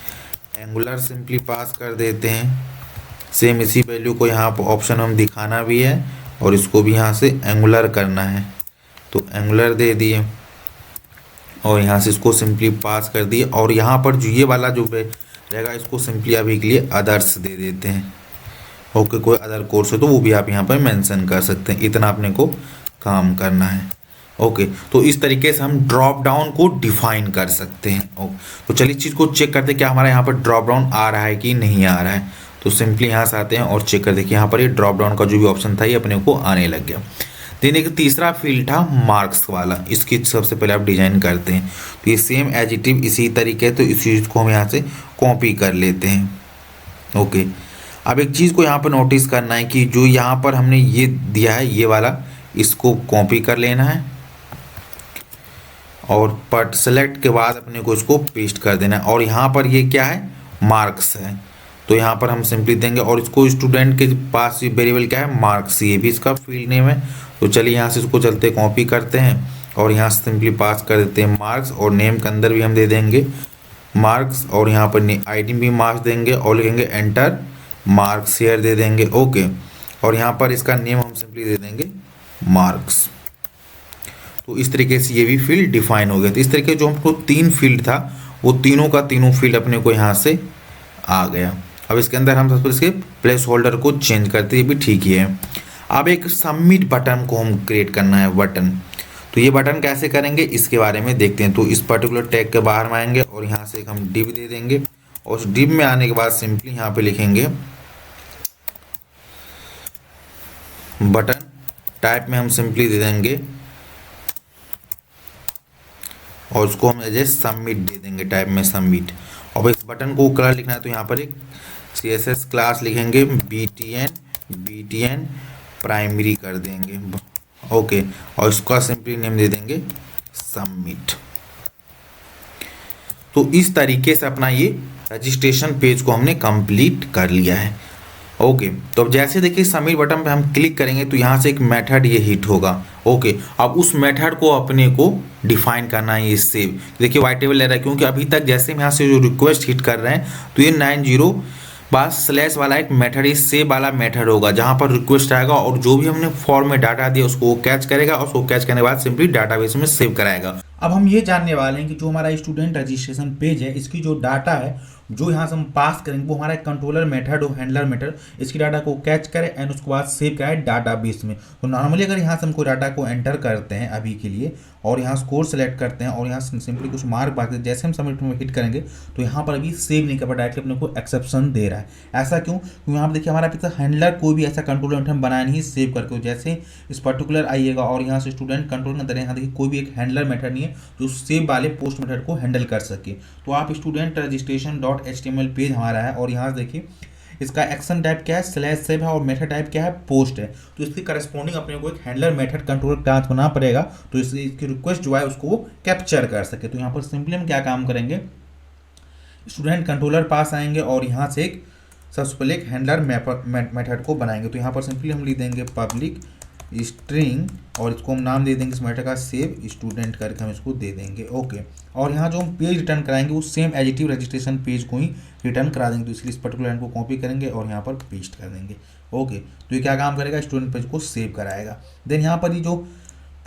एंगुलर सिंपली पास कर देते हैं। सेम इसी वैल्यू को यहाँ पर ऑप्शन हम दिखाना भी है और इसको भी यहाँ से एंगुलर करना है, तो एंगुलर दे दिए और यहाँ से इसको सिंपली पास कर दिए। और यहाँ पर जो ये वाला जो रहेगा इसको सिंपली अभी के लिए अदर्स दे देते हैं। ओके, कोई अदर कोर्स हो तो वो भी आप यहाँ पर मेंशन कर सकते हैं। इतना अपने को काम करना है। ओके, तो इस तरीके से हम ड्रॉप डाउन को डिफाइन कर सकते हैं। तो चलिए चीज़ को चेक करते हैं क्या हमारा यहाँ पर ड्रॉप डाउन आ रहा है कि नहीं आ रहा है। तो सिंपली यहाँ से आते हैं और चेक कर देखिए यहाँ पर ये ड्रॉप डाउन का जो भी ऑप्शन था ये अपने को आने लग गया। देन एक तीसरा फील्ड था मार्क्स वाला, इसकी सबसे पहले आप डिजाइन करते हैं। तो ये सेम एडिटिव इसी तरीके, तो इस चीज़ को हम यहाँ से कॉपी कर लेते हैं। ओके, अब एक चीज़ को यहाँ पर नोटिस करना है कि जो यहाँ पर हमने ये दिया है ये वाला, इसको कॉपी कर लेना है और पट सेलेक्ट के बाद अपने को इसको पेस्ट कर देना है। और यहाँ पर ये क्या है, मार्क्स है, तो यहाँ पर हम सिंपली देंगे और इसको स्टूडेंट के पास वेरिएबल क्या है, मार्क्स, ये भी इसका फील्ड नेम है। तो चलिए यहाँ से इसको चलते कॉपी करते हैं और यहाँ से सिंपली पास कर देते हैं मार्क्स और नेम के अंदर भी हम दे देंगे मार्क्स और यहाँ पर आईडी भी मार्क्स देंगे और लिखेंगे एंटर मार्क्स शेयर दे देंगे। ओके, और यहाँ पर इसका नेम हम सिंपली दे देंगे मार्क्स। तो इस तरीके से ये भी फील्ड डिफाइन हो गया। तो इस तरीके जो हमको 3 फील्ड था वो तीनों का तीनों फील्ड अपने को यहाँ से आ गया। अब इसके अंदर हम सबसे इसके प्लेस होल्डर को चेंज करते हैं, भी ठीक ही है। अब एक सबमिट बटन को हम क्रिएट करना है, बटन। तो ये बटन कैसे करेंगे इसके बारे में देखते हैं। तो इस पर्टिकुलर टैग के बाहर में आएंगे और यहाँ से हम डिव दे देंगे और उस डिव में आने के बाद सिंपली यहाँ पे लिखेंगे बटन। टाइप में हम सिंपली दे देंगे और उसको हम एज ए सबमिट दे देंगे, टाइप में सबमिट। और इस बटन को कलर लिखना है तो यहाँ पर एक CSS क्लास लिखेंगे BTN प्राइमरी कर देंगे। ओके, और इसका सिंपली नेम दे देंगे सबमिट। तो इस तरीके से अपना ये रजिस्ट्रेशन पेज को हमने कंप्लीट कर लिया है। ओके, तो अब जैसे देखिए सबमिट बटन पे हम क्लिक करेंगे तो यहाँ से एक मेथड ये हिट होगा। ओके, अब उस मेथड को अपने को डिफाइन करना है, ये सेव। देखिए वाइट टेबल ले रहा है क्योंकि अभी तक जैसे हम यहाँ से जो रिक्वेस्ट हिट कर रहे हैं तो ये 90 बस स्लैश वाला एक मेथड, ये सेव वाला मेथड होगा जहाँ पर रिक्वेस्ट आएगा और जो भी हमने फॉर्म में डाटा दिया उसको वो कैच करेगा और उसको कैच करने के बाद सिंपली डाटाबेस में सेव कराएगा। अब हम ये जानने वाले हैं कि जो हमारा स्टूडेंट रजिस्ट्रेशन पेज है इसकी जो डाटा है जो यहाँ से हम पास करेंगे वो हमारा कंट्रोलर मेथड और हैंडलर मेथड इसकी डाटा को कैच करे एंड उसके बाद सेव कराए डाटाबेस में। तो नॉर्मली अगर यहाँ से हम कोई डाटा को एंटर करते हैं अभी के लिए और यहाँ स्कोर सेलेक्ट करते हैं और यहाँ से सिंपली कुछ मार्क बाकी जैसे हम सबमिट में हिट करेंगे तो यहाँ पर अभी सेव नहीं कर पा, डायरेक्टली अपने को एक्सेप्शन दे रहा है। ऐसा क्यों? क्योंकि यहाँ पर देखिए हमारा अभी तक हैंडलर कोई भी ऐसा कंट्रोलर मेथड बनाया नहीं सेव करके। जैसे इस पर्टिकुलर आइएगा और यहाँ से स्टूडेंट कंट्रोल के अंदर यहाँ देखिए कोई भी एक हैंडलर मेथड नहीं है जो सेव वाले पोस्ट मेथड को हैंडल कर सके। तो आप स्टूडेंट रजिस्ट्रेशन .html पेज हमारा है और यहाँ से देखिए इसका एक्शन टाइप क्या है, स्लैश सेव है और मेथड टाइप क्या है, पोस्ट है। तो इसके करस्पॉन्डिंग अपने को एक हैंडलर मेथड कंट्रोल क्लास बनाना पड़ेगा तो इसकी रिक्वेस्ट जो है उसको वो कैप्चर कर सके। तो यहाँ पर सिंपली हम क्या काम करेंगे, स्टूडेंट कंट्रोलर पास आएंगे और यहाँ से एक सबसे पहले एक हैंडलर मेथड को बनाएंगे। तो यहाँ पर सिंपली हम लिख देंगे पब्लिक स्ट्रिंग और इसको हम नाम दे देंगे इस मेथड का सेव स्टूडेंट करके हम इसको दे देंगे। ओके, और यहाँ जो हम पेज रिटर्न कराएंगे वो सेम एडिटिव रजिस्ट्रेशन पेज को ही रिटर्न करा देंगे। तो इसलिए इस पर्टिकुलर लाइन को कॉपी करेंगे और यहाँ पर पेस्ट कर देंगे। ओके, तो ये क्या काम करेगा, स्टूडेंट पेज को सेव कराएगा। देन यहाँ पर ये जो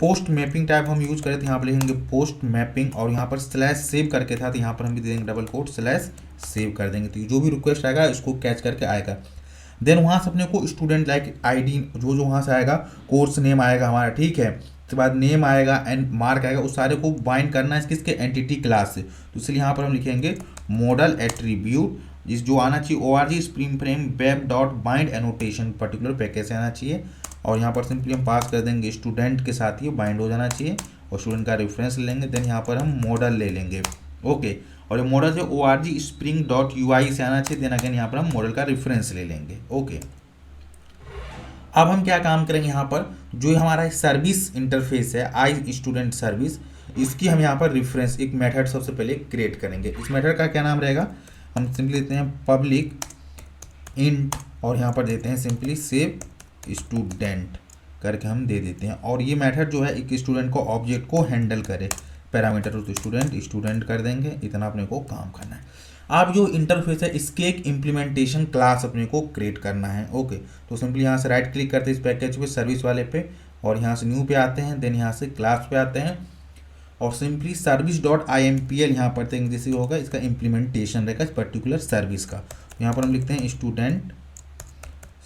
पोस्ट मैपिंग टाइप हम यूज़ करें तो यहाँ पर लिखेंगे पोस्ट मैपिंग और यहाँ पर स्लैश सेव करके था तो यहाँ पर हम भी दे देंगे डबल कोट स्लैश सेव कर देंगे। तो जो भी रिक्वेस्ट आएगा इसको कैच करके आएगा। देन वहाँ से अपने को स्टूडेंट लाइक आईडी जो वहाँ से आएगा, कोर्स नेम आएगा हमारा, ठीक है, उसके बाद नेम आएगा एंड मार्क आएगा, उस सारे को बाइंड करना है किसके एंटिटी क्लास से। तो इसलिए यहाँ पर हम लिखेंगे मॉडल एट्रीब्यूट जिस जो आना चाहिए ORG spring frame web dot bind annotation particular package से आना चाहिए और यहाँ पर सिंपली हम पास कर देंगे स्टूडेंट के साथ ही बाइंड हो जाना चाहिए और स्टूडेंट का रेफरेंस लेंगे। देन यहाँ पर हम मॉडल ले लेंगे। ओके, और ये मॉडल जो ORG स्प्रिंग डॉट UI से आना चाहिए। देन अगेन यहाँ पर हम मॉडल का रेफरेंस ले लेंगे। ओके, अब हम क्या काम करेंगे, यहाँ पर जो हमारा सर्विस इंटरफेस है आई स्टूडेंट सर्विस, इसकी हम यहाँ पर रेफरेंस एक मेथड सबसे पहले क्रिएट करेंगे। इस मेथड का क्या नाम रहेगा, हम सिंपली देते हैं पब्लिक इंट और यहाँ पर देते हैं सिंपली सेव स्टूडेंट करके हम दे देते हैं। और ये मेथड जो है एक स्टूडेंट को ऑब्जेक्ट को हैंडल करे, पैरामीटर तो स्टूडेंट कर देंगे, इतना अपने को काम करना है। अब जो इंटरफेस है इसके एक इम्प्लीमेंटेशन क्लास अपने को क्रिएट करना है। ओके, तो सिंपली यहाँ से राइट क्लिक करते हैं इस पैकेज पे सर्विस वाले पे और यहाँ से न्यू पे आते हैं, देन यहाँ से क्लास पे आते हैं और सिंपली सर्विस डॉट IMPL यहाँ पर देंगे, जैसे होगा इसका इम्प्लीमेंटेशन रहेगा इस पर्टिकुलर सर्विस का। यहाँ पर हम लिखते हैं student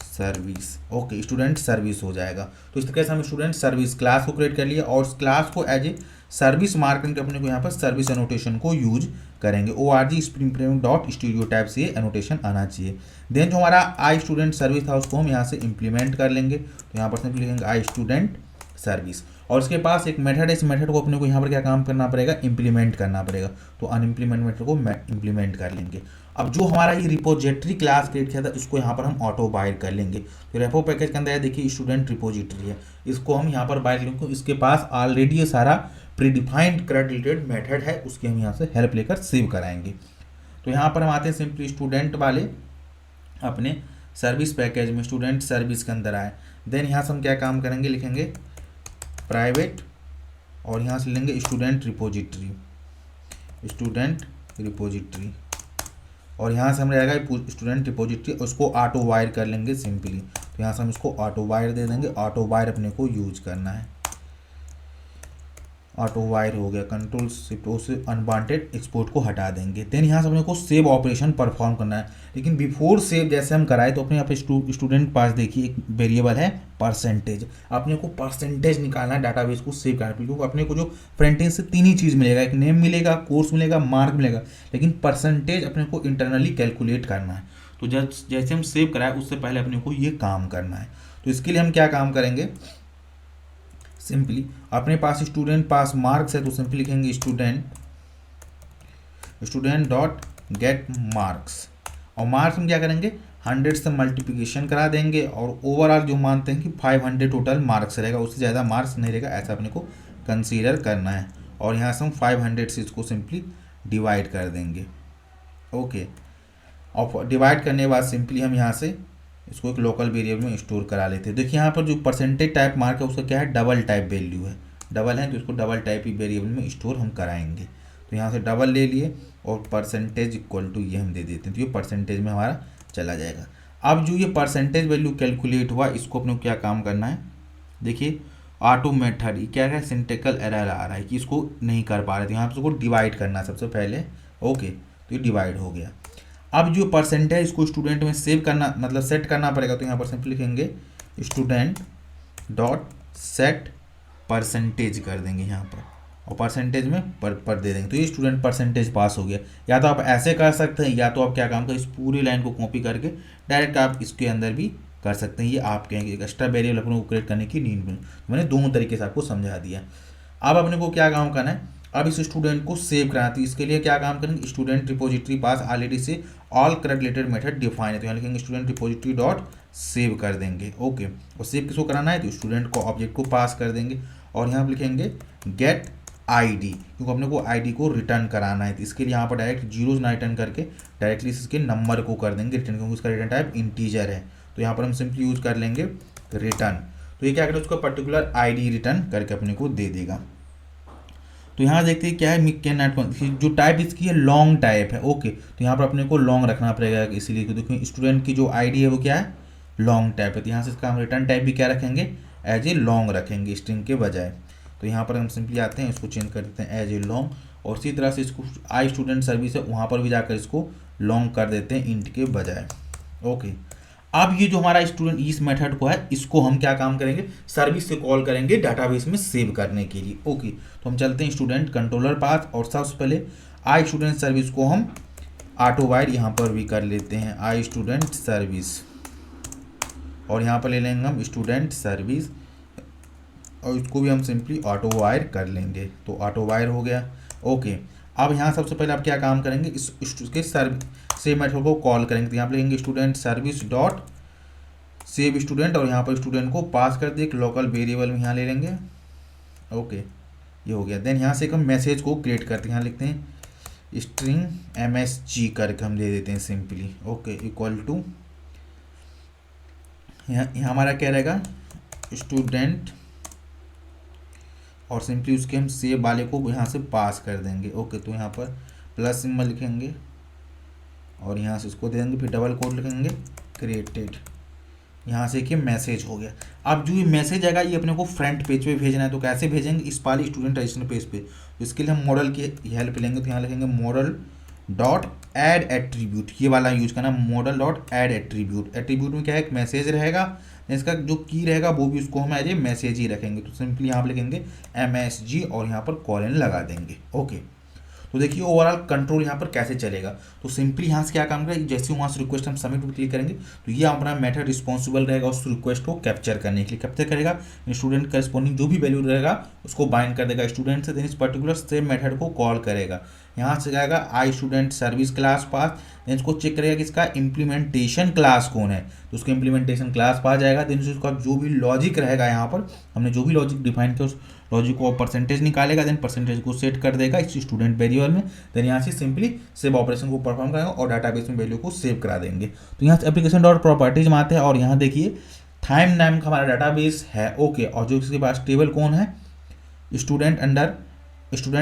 service. Okay, student service हो जाएगा। तो इस तरीके से हम स्टूडेंट सर्विस क्लास को क्रिएट कर लिया और उस क्लास को एज ए सर्विस मार्क करके अपने को यहाँ पर सर्विस एनोटेशन को यूज करेंगे। ORG spring frame dot studio type से एनोटेशन आना चाहिए। देन जो हमारा आई स्टूडेंट सर्विस था उसको हम यहाँ से इम्प्लीमेंट कर लेंगे। तो यहाँ पर सिंपली लिखेंगे आई स्टूडेंट सर्विस और इसके पास एक मेथड है, इस मेथड को अपने को यहाँ पर क्या काम करना पड़ेगा, इम्प्लीमेंट करना पड़ेगा। तो अनइम्प्लीमेंट मेथड को इम्प्लीमेंट कर लेंगे। अब जो हमारा ये रिपोजिटरी क्लास क्रिएट किया था इसको यहाँ पर हम ऑटो बाइट कर लेंगे। तो रेपो पैकेज के अंदर है, देखिए स्टूडेंट रिपोजिटरी है, इसको हम यहाँ पर बाइट लेंगे। इसके पास ऑलरेडी ये सारा प्रीडिफाइंड क्रेडिटेड मेथड है, उसकी हम यहाँ से हेल्प लेकर सेव कराएंगे। तो यहाँ पर हम आते हैं सिंपली स्टूडेंट वाले अपने सर्विस पैकेज में, स्टूडेंट सर्विस के अंदर आए। देन यहाँ से हम क्या काम करेंगे, लिखेंगे प्राइवेट और यहाँ से लेंगे स्टूडेंट रिपोजिटरी और यहाँ से हम रहेगा स्टूडेंट रिपोजिटरी, उसको ऑटो वायर कर लेंगे सिंपली। तो यहाँ से हम इसको ऑटो वायर दे देंगे। ऑटो वायर अपने को यूज करना है, ऑटो वायर हो गया, कंट्रोल शिफ्ट ओ से अनवांटेड एक्सपोर्ट को हटा देंगे। देन यहाँ से अपने को सेव ऑपरेशन परफॉर्म करना है, लेकिन बिफोर सेव जैसे हम कराए तो अपने यहाँ पे स्टूडेंट पास देखिए एक वेरिएबल है परसेंटेज, अपने को परसेंटेज निकालना है डाटाबेस को सेव करना है। क्योंकि अपने को जो फ्रंट एंड से तीन ही चीज़ मिलेगा, एक नेम मिलेगा, कोर्स मिलेगा, मार्क मिलेगा, लेकिन परसेंटेज अपने को इंटरनली कैलकुलेट करना है। तो जैसे हम सेव कराए उससे पहले अपने को ये काम करना है। तो इसके लिए हम क्या काम करेंगे, सिंपली अपने पास स्टूडेंट पास मार्क्स है तो सिंपली लिखेंगे स्टूडेंट डॉट गेट मार्क्स और मार्क्स हम क्या करेंगे 100 से मल्टीप्लिकेशन करा देंगे और ओवरऑल जो मानते हैं कि 500 टोटल मार्क्स रहेगा, उससे ज़्यादा मार्क्स नहीं रहेगा, ऐसा अपने को कंसीडर करना है। और यहाँ से हम 500 से इसको सिंपली डिवाइड कर देंगे। ओके, और डिवाइड करने के बाद सिंपली हम यहाँ से इसको एक लोकल वेरिएबल में स्टोर करा लेते हैं। देखिए यहाँ पर जो परसेंटेज टाइप मार्क है उसका क्या है, डबल टाइप वैल्यू है, डबल है तो इसको डबल टाइप ही वेरिएबल में स्टोर हम कराएंगे। तो यहाँ से डबल ले लिए और परसेंटेज इक्वल टू ये हम दे देते हैं, तो ये परसेंटेज में हमारा चला जाएगा। अब जो ये परसेंटेज वैल्यू कैलकुलेट हुआ इसको अपने को क्या काम करना है, देखिए ऑटो मेथड ये क्या है, सिंटेकल एरर आ रहा है कि इसको नहीं कर पा रहे थे, यहाँ पर इसको डिवाइड करना है सबसे पहले। ओके, तो ये डिवाइड हो गया। अब जो परसेंटेज इसको स्टूडेंट में सेव करना मतलब सेट करना पड़ेगा। तो यहाँ पर सिंपली लिखेंगे स्टूडेंट डॉट सेट परसेंटेज कर देंगे यहाँ पर और परसेंटेज में पर दे देंगे। तो ये स्टूडेंट परसेंटेज पास हो गया। या तो आप ऐसे कर सकते हैं या तो आप क्या काम करें, इस पूरी लाइन को कॉपी करके डायरेक्ट आप इसके अंदर भी कर सकते हैं। ये आप कहेंगे एक्स्ट्रा वेरिएबल अपने को क्रिएट करने की नीड में, मैंने दोनों तरीके से आपको समझा दिया। अब अपने को क्या काम करना है, अब इस स्टूडेंट को सेव कराना है। तो इसके लिए क्या काम करेंगे, स्टूडेंट रिपोजिटरी पास ऑलरेडी से ऑल क्रेडिटेड मेथड डिफाइन है, तो यहाँ लिखेंगे स्टूडेंट रिपोजिटरी डॉट सेव कर देंगे। ओके, और सेव किसको कराना है, तो स्टूडेंट को ऑब्जेक्ट को पास कर देंगे और यहाँ पर लिखेंगे गेट आईडी, क्योंकि अपने को आईडी को रिटर्न कराना है। तो इसके लिए यहाँ पर डायरेक्ट जीरोज ना रिटर्न करके डायरेक्टली इसके नंबर को कर देंगे रिटर्न, क्योंकि इसका रिटर्न टाइप इंटीजर है। तो यहाँ पर हम सिंपली यूज कर लेंगे रिटर्न। तो ये क्या करें, उसको पर्टिकुलर आईडी रिटर्न करके अपने को दे देगा। तो यहाँ देखते हैं क्या है, कैन नॉट, जो टाइप इसकी है लॉन्ग टाइप है। ओके, तो यहाँ पर अपने को लॉन्ग रखना पड़ेगा, इसीलिए देखिए स्टूडेंट की जो आईडी है वो क्या है, लॉन्ग टाइप है। तो यहाँ से इसका हम रिटर्न टाइप भी क्या रखेंगे, एज ए लॉन्ग रखेंगे स्ट्रिंग के बजाय। तो यहाँ पर हम सिंपली आते हैं, इसको चेंज कर देते हैं एज ए लॉन्ग और इसी तरह से इसको आई स्टूडेंट सर्विस है वहाँ पर भी जाकर इसको लॉन्ग कर देते हैं इंट के बजाय। ओके, अब ये जो हमारा स्टूडेंट इस मेथड को है इसको हम क्या काम करेंगे, सर्विस से कॉल करेंगे डाटाबेस में सेव करने के लिए। ओके, तो हम चलते हैं स्टूडेंट कंट्रोलर पाथ और सबसे पहले आई स्टूडेंट सर्विस को हम ऑटो वायर यहाँ पर भी कर लेते हैं, आई स्टूडेंट सर्विस और यहाँ पर ले लेंगे हम स्टूडेंट सर्विस और इसको भी हम सिंपली ऑटो वायर कर लेंगे। तो ऑटो वायर हो गया। ओके, अब यहाँ सबसे पहले आप क्या काम करेंगे, इसके सेव मेथड को कॉल करेंगे। तो यहाँ पर लिखेंगे student service dot save student और यहाँ पर स्टूडेंट को पास कर दिए, एक लोकल वेरिएबल में यहाँ ले लेंगे। ओके, ये हो गया। देन यहाँ से एक हम मैसेज को क्रिएट करते हैं, यहाँ लिखते हैं स्ट्रिंग MSG करके हम दे देते हैं सिंपली। ओके, इक्वल टू यहाँ हमारा क्या रहेगा स्टूडेंट, और सिंपली उसके हम सेव वाले को यहाँ से पास कर देंगे। ओके, तो यहाँ पर प्लस सिंबल लिखेंगे और यहाँ से उसको दे देंगे, फिर डबल कोड लिखेंगे क्रिएटेड। यहाँ से कि मैसेज हो गया। अब जो ये मैसेज आएगा ये अपने को फ्रंट पेज पे भेजना है, तो कैसे भेजेंगे, इस वाली स्टूडेंट रजिस्ट्रेशन पेज पे। तो इसके लिए हम मॉडल की हेल्प लेंगे, तो यहाँ लिखेंगे मॉडल डॉट एड एट्रीब्यूट, ये वाला यूज करना, model dot add attribute. Attribute में क्या है, एक मैसेज रहेगा, इसका जो की रहेगा वो भी उसको हम एज ए मैसेज ही रखेंगे। तो सिंपली यहाँ पर लिखेंगे MSG और यहाँ पर कॉलन लगा देंगे। ओके, तो देखिए ओवरऑल कंट्रोल यहाँ पर कैसे चलेगा। तो सिंपली यहाँ से क्या काम करेगा, जैसे वहाँ से रिक्वेस्ट हम सबमिट पर क्लिक करेंगे तो ये अपना मेथड रिस्पॉन्सिबल रहेगा उस रिक्वेस्ट को कैप्चर करने के लिए। कैप्चर करेगा स्टूडेंट करस्पॉन्डिंग जो भी वैल्यू रहेगा उसको बाइंड कर देगा स्टूडेंट से, देन इस पर्टिकुलर सेम मेथड को कॉल करेगा। यहाँ से जाएगा I student service class pass, then इसको चेक करेगा कि इसका इम्प्लीमेंटेशन क्लास कौन है, तो उसका इम्प्लीमेंटेशन क्लास पास जाएगा। देन उसका जो भी लॉजिक रहेगा, यहाँ पर हमने जो भी लॉजिक डिफाइन किया उस लॉजिक को परसेंटेज निकालेगा, देन परसेंटेज को सेट कर देगा इस स्टूडेंट वेरिएबल में। देन यहाँ से सिंपली सेव ऑपरेशन को परफॉर्म करेगा और डाटाबेस में वैल्यू को सेव करा देंगे। तो यहाँ से एप्लीकेशन डॉट प्रॉपर्टीज में आते हैं और यहाँ देखिए थाइम नाम का हमारा डाटाबेस है। ओके, और जो इसके पास टेबल कौन है, student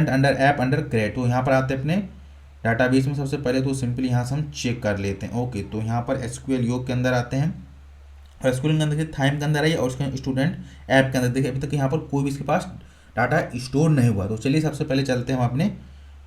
under app under create. तो यहाँ पर आते हैं अपने डाटाबेस में सबसे पहले, तो सिंपली यहाँ से हम चेक कर लेते हैं। ओके, तो यहाँ पर SQL योग के अंदर आते हैं और SQL के अंदर देखिए थाइम के अंदर आइए और उसके स्टूडेंट ऐप के अंदर देखिए अभी तक यहाँ पर कोई भी इसके पास डाटा स्टोर नहीं हुआ। तो चलिए सबसे पहले चलते हैं हम अपने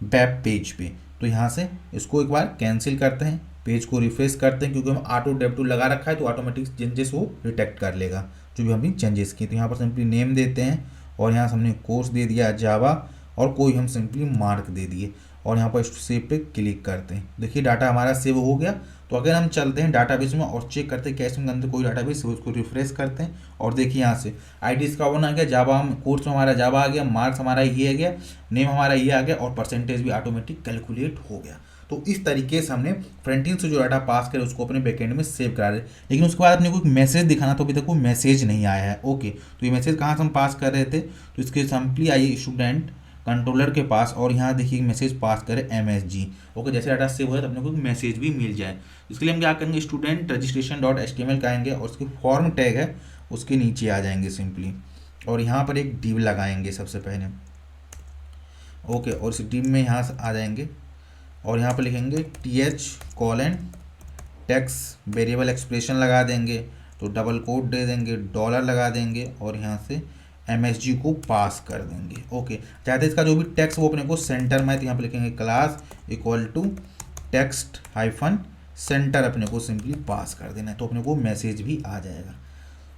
वेब पेज पे। तो यहाँ से इसको एक बार कैंसिल करते हैं, पेज को रिफ्रेश करते हैं, क्योंकि हम ऑटो डेव टूल लगा रखा है तो ऑटोमेटिक चेंजेस वो डिटेक्ट कर लेगा जो भी हमने चेंजेस किए। तो यहाँ पर सिंपली नेम देते हैं और यहाँ से हमने कोर्स दे दिया जावा और कोई हम सिंपली मार्क दे दिए और यहाँ पर सेव पे क्लिक करते हैं। देखिए डाटा हमारा सेव हो गया। तो अगर हम चलते हैं डाटाबेस में और चेक करते हैं कैसे अंदर कोई डाटाबेस है, उसको रिफ्रेश करते हैं और देखिए यहाँ से आईडी इसका वन आ गया, जावा कोर्स में हमारा जावा आ गया, मार्क्स हमारा ये आ गया, नेम हमारा ये आ गया और परसेंटेज भी ऑटोमेटिक कैलकुलेट हो गया। तो इस तरीके से हमने फ्रंट एंड से जो डाटा पास करे उसको अपने बैकएंड में सेव करा रहे। लेकिन उसके बाद अपने को एक मैसेज दिखाना, तो अभी तक वो मैसेज नहीं आया है। ओके, तो ये मैसेज कहाँ से हम पास कर रहे थे, तो इसके सिंपली आइए स्टूडेंट कंट्रोलर के पास और यहाँ देखिए मैसेज पास करें MSG। ओके, जैसे डाटा सेव हो जाए तो अपने को मैसेज भी मिल जाए। इसके लिए हम क्या करेंगे, स्टूडेंट रजिस्ट्रेशन डॉट HTML कहेंगे और उसके फॉर्म टैग है उसके नीचे आ जाएंगे सिंपली और यहाँ पर एक डिव लगाएंगे सबसे पहले। ओके, और इस डिव में यहाँ से आ जाएंगे और यहाँ पर लिखेंगे TH: टेक्स्ट वेरिएबल एक्सप्रेशन लगा देंगे, तो डबल कोड दे देंगे, डॉलर लगा देंगे और यहाँ से MSG को पास कर देंगे। ओके, चाहते इसका जो भी टेक्स्ट वो अपने को सेंटर में है, तो यहाँ पे लिखेंगे class equal to text hyphen center, अपने को सिंपली पास कर देना है तो अपने को मैसेज भी आ जाएगा।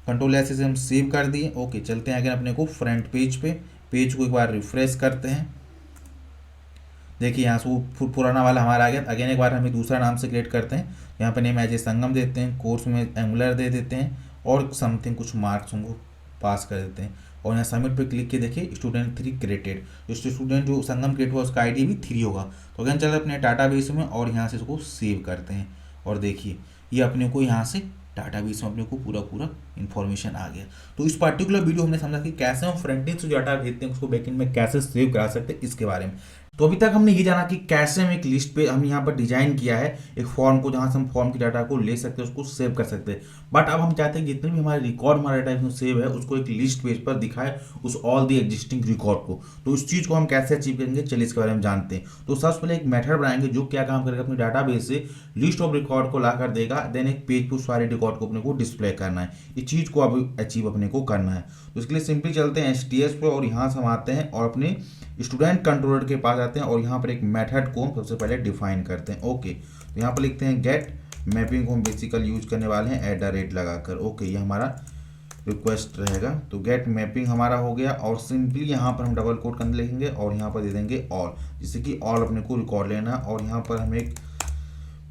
कंट्रोल ऐसे से हम सेव कर दिए। ओके, चलते हैं अगर अपने को फ्रंट पेज पे, पेज को एक बार रिफ्रेश करते हैं। देखिए यहाँ से वो पुराना वाला हमारा आ गया। अगेन एक बार हमें दूसरा नाम से क्रिएट करते हैं, यहाँ पे नेम एज ए संगम देते हैं, कोर्स में एंगुलर दे देते हैं और समथिंग कुछ मार्क्स उनको पास कर देते हैं और यहाँ सबमिट पे क्लिक किए देखिए स्टूडेंट 3 क्रिएटेड। तो स्टूडेंट जो संगम क्रिएट हुआ उसका आईडी भी 3 होगा। तो अगेन चलते अपने डाटाबेस में और यहाँ से इसको सेव करते हैं और देखिए ये अपने को यहाँ से डाटाबेस में अपने को पूरा इन्फॉर्मेशन आ गया। तो इस पर्टिकुलर वीडियो हमने समझा कि कैसे हम फ्रंट एंड से जो डाटा भेजते हैं उसको बैक एंड में कैसे सेव करा सकते हैं इसके बारे में। तो अभी तक हमने ये जाना कि कैसे हम एक लिस्ट पे हम यहाँ पर डिजाइन किया है एक फॉर्म को, जहाँ से हम फॉर्म की डाटा को ले सकते हैं, उसको सेव कर सकते हैं। बट अब हम चाहते हैं कि जितने भी हमारे रिकॉर्ड हमारा डाटा इसमें सेव है उसको एक लिस्ट पेज पर दिखाए उस ऑल दी एग्जिस्टिंग रिकॉर्ड को। तो इस चीज़ को हम कैसे अचीव करेंगे, चलिए इसके बारे में जानते हैं। तो सबसे पहले एक मेथड बनाएंगे जो क्या काम करेगा, अपने डाटाबेस से लिस्ट ऑफ रिकॉर्ड को ला कर देगा, देन एक पेज पर सारे रिकॉर्ड को अपने को डिस्प्ले करना है। इस चीज़ को अब अचीव अपने को करना है। तो इसके लिए सिंपली चलते हैं STS पे और यहाँ से हम आते हैं और अपने स्टूडेंट कंट्रोलर के पास आते हैं और यहाँ पर एक मेथड को सबसे पहले डिफाइन करते हैं। ओके, तो यहाँ पर लिखते हैं गेट मैपिंग को हम बेसिकली यूज करने वाले हैं @ लगाकर। ओके, ये हमारा रिक्वेस्ट रहेगा। तो गेट मैपिंग हमारा हो गया और सिंपली यहाँ पर हम डबल कोट कर लिखेंगे और यहाँ पर दे देंगे ऑल, जिससे कि ऑल अपने को रिकॉर्ड लेना और यहाँ पर हम एक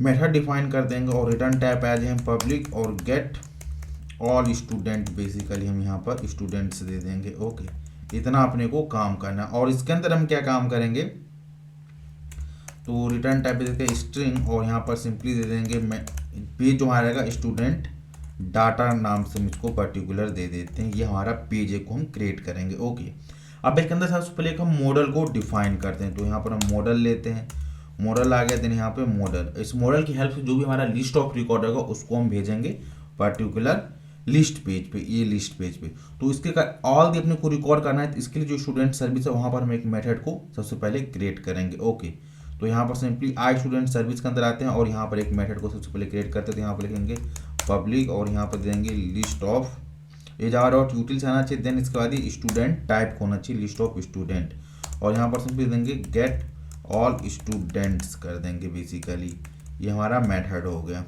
मेथड डिफाइन कर देंगे और रिटर्न टाइप एज हम पब्लिक और गेट ऑल स्टूडेंट, बेसिकली हम यहाँ पर स्टूडेंट्स दे देंगे। ओके, इतना अपने को काम करना और इसके अंदर हम क्या काम करेंगे, तो रिटर्न टाइप दे देंगे स्ट्रिंग और यहाँ पर सिंपली दे देंगे पेज जो हमारा रहेगा स्टूडेंट डाटा नाम से हम इसको पर्टिकुलर दे देते हैं। ये हमारा पेज है को हम क्रिएट करेंगे। ओके, अब इसके अंदर सबसे पहले हम मॉडल को डिफाइन करते हैं। तो यहाँ पर हम मॉडल लेते हैं, मॉडल आ गया। देन यहाँ पे मॉडल, इस मॉडल की हेल्प से जो भी हमारा लिस्ट ऑफ रिकॉर्ड होगा उसको हम भेजेंगे पर्टिकुलर लिस्ट पेज पे, ये लिस्ट पेज पे। तो इसके ऑल दी अपने को रिकॉर्ड करना है, तो इसके लिए जो स्टूडेंट सर्विस है वहाँ पर हम एक मेथड को सबसे पहले क्रिएट करेंगे। ओके, तो यहाँ पर सिंपली आई स्टूडेंट सर्विस के अंदर आते हैं और यहाँ पर एक मेथड को सबसे पहले क्रिएट करते हैं। तो यहाँ पर लिखेंगे पब्लिक और यहाँ पर देंगे लिस्ट ऑफ, ये जावा डॉट यूटिल्स आना चाहिए। देन इसके बाद ये स्टूडेंट टाइप होना चाहिए, लिस्ट ऑफ स्टूडेंट, और यहाँ पर सिंपली देंगे गेट ऑल स्टूडेंट्स कर देंगे। बेसिकली ये हमारा मेथड हो गया।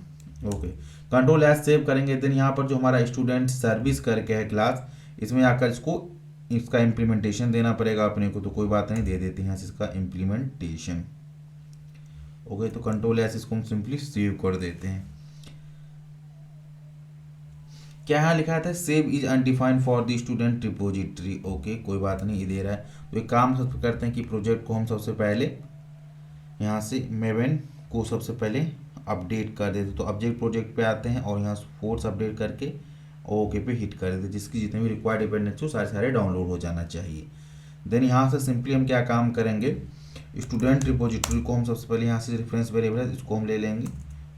ओके, कंट्रोल एस सेव करेंगे। देन यहाँ पर जो हमारा स्टूडेंट सर्विस करके है क्लास, इसमें आकर इसका इम्प्लीमेंटेशन देना पड़ेगा अपने को। तो कोई बात नहीं, दे देते हैं इसका इम्प्लीमेंटेशन। ओके, तो कंट्रोल एस इसको हम सिंपली सेव कर देते हैं। क्या यहाँ लिखा था save is undefined for the student repository. Okay, कोई बात नहीं, ये दे रहा है। तो एक काम सबसे करते हैं कि प्रोजेक्ट को हम सबसे पहले यहाँ से मेवन को सबसे पहले अपडेट कर देते। तो ऑब्जेक्ट प्रोजेक्ट पे आते हैं और यहाँ फोर्स अपडेट करके ओके पे हिट कर देते, जिसकी जितने भी रिक्वायर्ड डिपेंडेंसी हो सारे डाउनलोड हो जाना चाहिए। देन यहाँ से सिंपली हम क्या काम करेंगे, स्टूडेंट रिपोजिटरी को हम सबसे पहले यहाँ से रेफरेंस वेरिएबल है इसको हम ले लेंगे।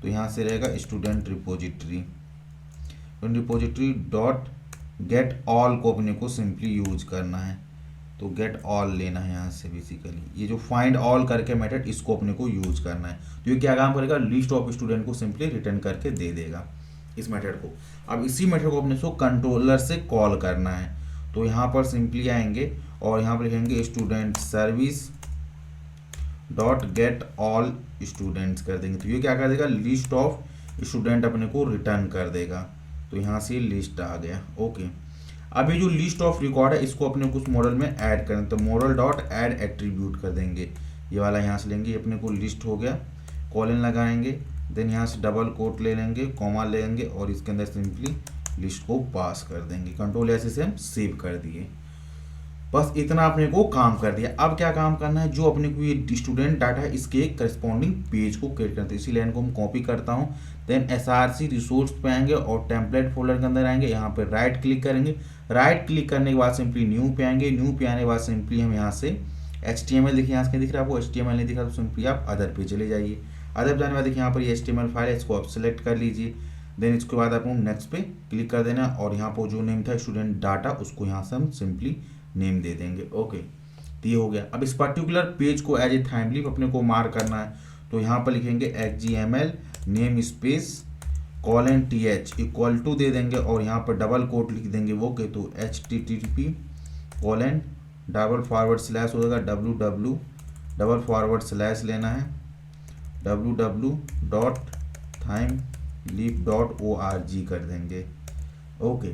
तो यहाँ से रहेगा student repository, repository dot get all को अपने को सिंपली यूज करना है। तो गेट ऑल लेना है यहाँ से। बेसिकली ये जो फाइंड ऑल करके मेथड इसको अपने को यूज करना है। तो ये क्या काम करेगा, लिस्ट ऑफ स्टूडेंट को सिंपली रिटर्न करके दे देगा इस मेथड को। अब इसी मेथड को अपने को कंट्रोलर से कॉल करना है। तो यहाँ पर सिंपली आएंगे और यहाँ पर लिखेंगे student service dot get all students कर देंगे। तो ये क्या कर देगा, लिस्ट ऑफ स्टूडेंट अपने को रिटर्न कर देगा। तो यहाँ से लिस्ट आ गया। ओके, अभी जो लिस्ट ऑफ रिकॉर्ड है इसको अपने कुछ मॉडल में ऐड करें। तो मॉडल डॉट ऐड एट्रीब्यूट कर देंगे, ये वाला यहाँ से लेंगे, अपने को लिस्ट हो गया, कॉलन लगाएंगे। देन यहाँ से डबल कोट ले लेंगे, कॉमा लेंगे और इसके अंदर सिंपली लिस्ट को पास कर देंगे। कंट्रोल ऐसे से हम सेव कर दिए। बस इतना अपने को काम कर दिया। अब क्या काम करना है, जो अपने को ये स्टूडेंट डाटा है इसके एक करस्पॉन्डिंग पेज को क्रिएट करते हैं। इसी लाइन को हम कॉपी करता हूँ। देन SRC रिसोर्स पे आएंगे और टेम्पलेट फोल्डर के अंदर आएंगे, यहाँ पे राइट क्लिक करेंगे। राइट क्लिक करने के बाद सिंपली न्यू पे आएंगे। न्यू पे आने के बाद सिंपली हम यहाँ से HTML देखिए, यहाँ से दिख रहा है आपको, HTML नहीं दिख रहा तो सिंपली आप अदर पे चले जाइए। अदर जाने के बाद देखिए यहाँ पर ये HTML फाइल है, इसको आप सेलेक्ट कर लीजिए। देन इसके बाद आपको नेक्स्ट पे क्लिक कर देना और यहाँ पर जो नेम था स्टूडेंट डाटा उसको यहाँ से हम सिंपली नेम दे देंगे। ओके, तो ये हो गया। अब इस पर्टिकुलर पेज को एज ए थाइमली अपने को मार्क करना है। तो यहाँ पर लिखेंगे XGML namespace colon TH equal to दे देंगे और यहाँ पर डबल कोट लिख देंगे वो के। तो HTTP colon double forward slash हो जाएगा www डबल फॉरवर्ड स्लैश लेना है www.thymelib.org कर देंगे। ओके,